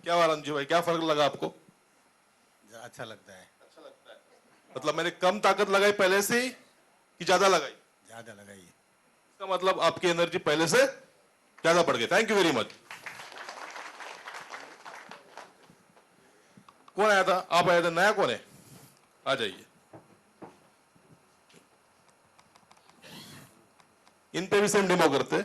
क्या हुआ रणजी भाई, क्या फर्क लगा आपको? अच्छा लगता है। अच्छा लगता है, मतलब मैंने कम ताकत लगाई पहले से कि ज्यादा लगाई? ज्यादा लगाइए। इसका मतलब आपकी एनर्जी पहले से ज्यादा बढ़ गई। Thank you very much. कौन आया था? आप आए थे, नया कौन है? आ जाइए। इन पे भी सेम डेमो करते।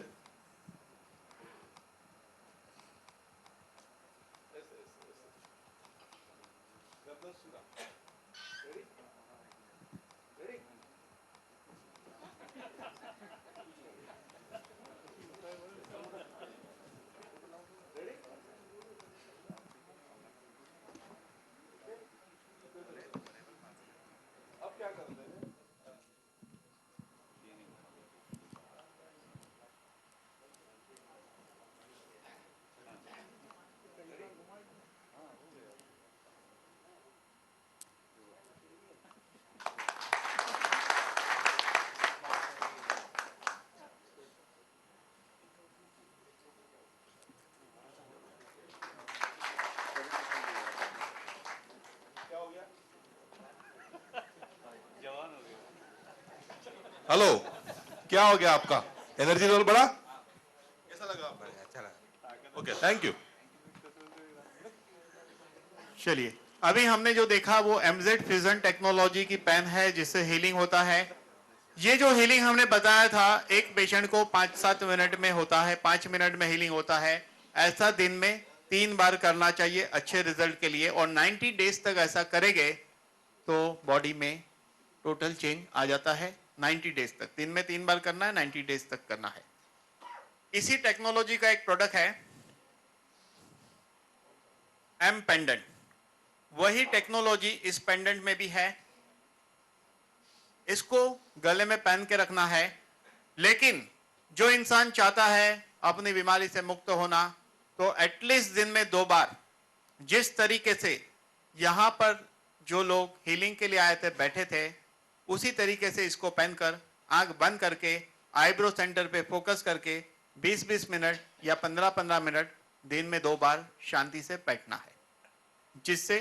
अब क्या करते हैं, क्या हो गया? हेलो, क्या हो गया आपका? एनर्जी लेवल बढ़ा? कैसा लगा आपको? अच्छा लगा। Okay, thank you. चलिए, अभी हमने जो देखा वो MZ फ्यूजन टेक्नोलॉजी की पेन है जिससे हीलिंग होता है। ये जो हीलिंग हमने बताया था, एक पेशेंट को 5-7 मिनट में होता है, 5 मिनट में हीलिंग होता है। ऐसा दिन में 3 बार करना चाहिए अच्छे रिजल्ट के लिए, और 90 डेज तक ऐसा करेंगे तो बॉडी में टोटल चेंज आ जाता है। 90 डेज तक, दिन में 3 बार करना है, 90 डेज तक करना है। इसी टेक्नोलॉजी का एक प्रोडक्ट है एम पेंडेंट। वही टेक्नोलॉजी इस पेंडेंट में भी है। इसको गले में पहन के रखना है, लेकिन जो इंसान चाहता है अपनी बीमारी से मुक्त होना, तो एटलीस्ट दिन में 2 बार, जिस तरीके से यहां पर जो लोग हीलिंग के लिए आए थे बैठे थे, उसी तरीके से इसको पहनकर आंख बंद करके आईब्रो सेंटर पे फोकस करके 20-20 मिनट या 15-15 मिनट दिन में 2 बार शांति से बैठना है, जिससे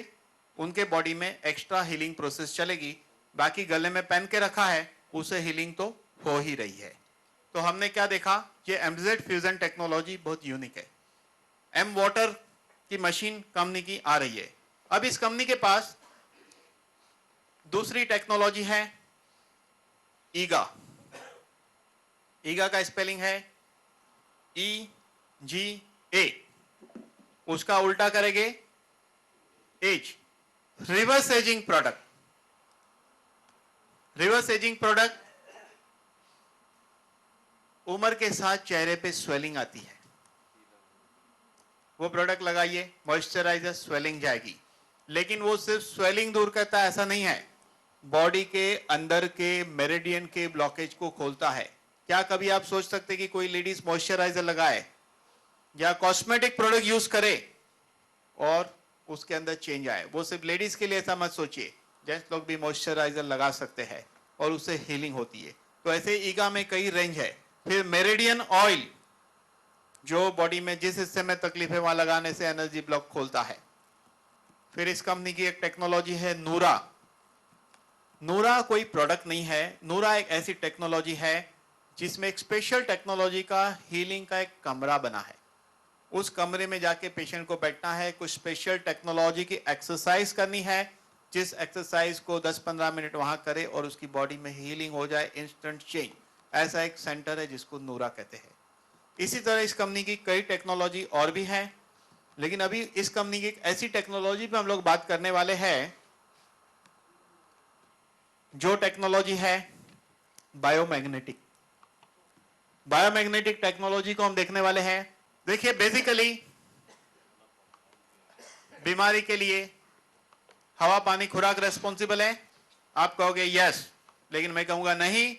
उनके बॉडी में एक्स्ट्रा हीलिंग प्रोसेस चलेगी। बाकी गले में पहन के रखा है, उसे हीलिंग तो हो ही रही है। तो हमने क्या देखा, ये MZ फ्यूजन टेक्नोलॉजी बहुत यूनिक है। M वाटर की मशीन कंपनी की आ रही है। अब इस कंपनी के पास दूसरी टेक्नोलॉजी है ईगा। ईगा का स्पेलिंग है EGA, उसका उल्टा करेंगे age, reverse ageing product. Reverse ageing product, उम्र के साथ चेहरे पे स्वेलिंग आती है, वो प्रोडक्ट लगाइए, मॉइस्चराइजर, स्वेलिंग जाएगी। लेकिन वो सिर्फ स्वेलिंग दूर करता है ऐसा नहीं है, बॉडी के अंदर के मेरिडियन के ब्लॉकेज को खोलता है। क्या कभी आप सोच सकते कि कोई लेडीज मॉइस्चराइजर लगाए या कॉस्मेटिक प्रोडक्ट यूज करे और उसके अंदर चेंज आए? वो सिर्फ लेडीज के लिए ऐसा मत सोचिए, जेंट्स लोग भी मॉइस्चराइजर लगा सकते हैं और उससे हीलिंग होती है। तो ऐसे ईगा में कई रेंज है। फिर मेरिडियन ऑयल, जो बॉडी में जिस हिस्से में तकलीफ है वहां लगाने से एनर्जी ब्लॉक खोलता है। फिर इस कंपनी की एक टेक्नोलॉजी है नूरा। नूरा कोई प्रोडक्ट नहीं है, नूरा एक ऐसी टेक्नोलॉजी है जिसमें एक स्पेशल टेक्नोलॉजी का हीलिंग का एक कमरा बना है। उस कमरे में जाके पेशेंट को बैठना है, कुछ स्पेशल टेक्नोलॉजी की एक्सरसाइज करनी है, जिस एक्सरसाइज को 10-15 मिनट वहां करे और उसकी बॉडी में हीलिंग हो जाए, इंस्टेंट चेंज। ऐसा एक सेंटर है जिसको नूरा कहते हैं। इसी तरह इस कंपनी की कई टेक्नोलॉजी और भी है, लेकिन अभी इस कंपनी की एक ऐसी टेक्नोलॉजी पे हम लोग बात करने वाले हैं जो टेक्नोलॉजी है बायोमैग्नेटिक। बायोमैग्नेटिक टेक्नोलॉजी को हम देखने वाले हैं। देखिए, बेसिकली बीमारी के लिए हवा, पानी, खुराक रेस्पॉन्सिबल है। आप कहोगे यस, लेकिन मैं कहूंगा नहीं,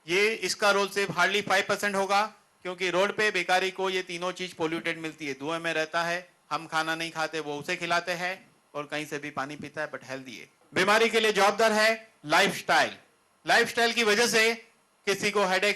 ये इसका रोल सिर्फ हार्डली 5% होगा, क्योंकि रोड पे बेकारी को ये तीनों चीज पोल्यूटेड मिलती है। धुएं में रहता है, हम खाना नहीं खाते, वो उसे खिलाते हैं, और कहीं से भी पानी पीता है, बट हेल्दी है। बीमारी के लिए जवाबदार है लाइफस्टाइल। लाइफस्टाइल की वजह से किसी को हेडेक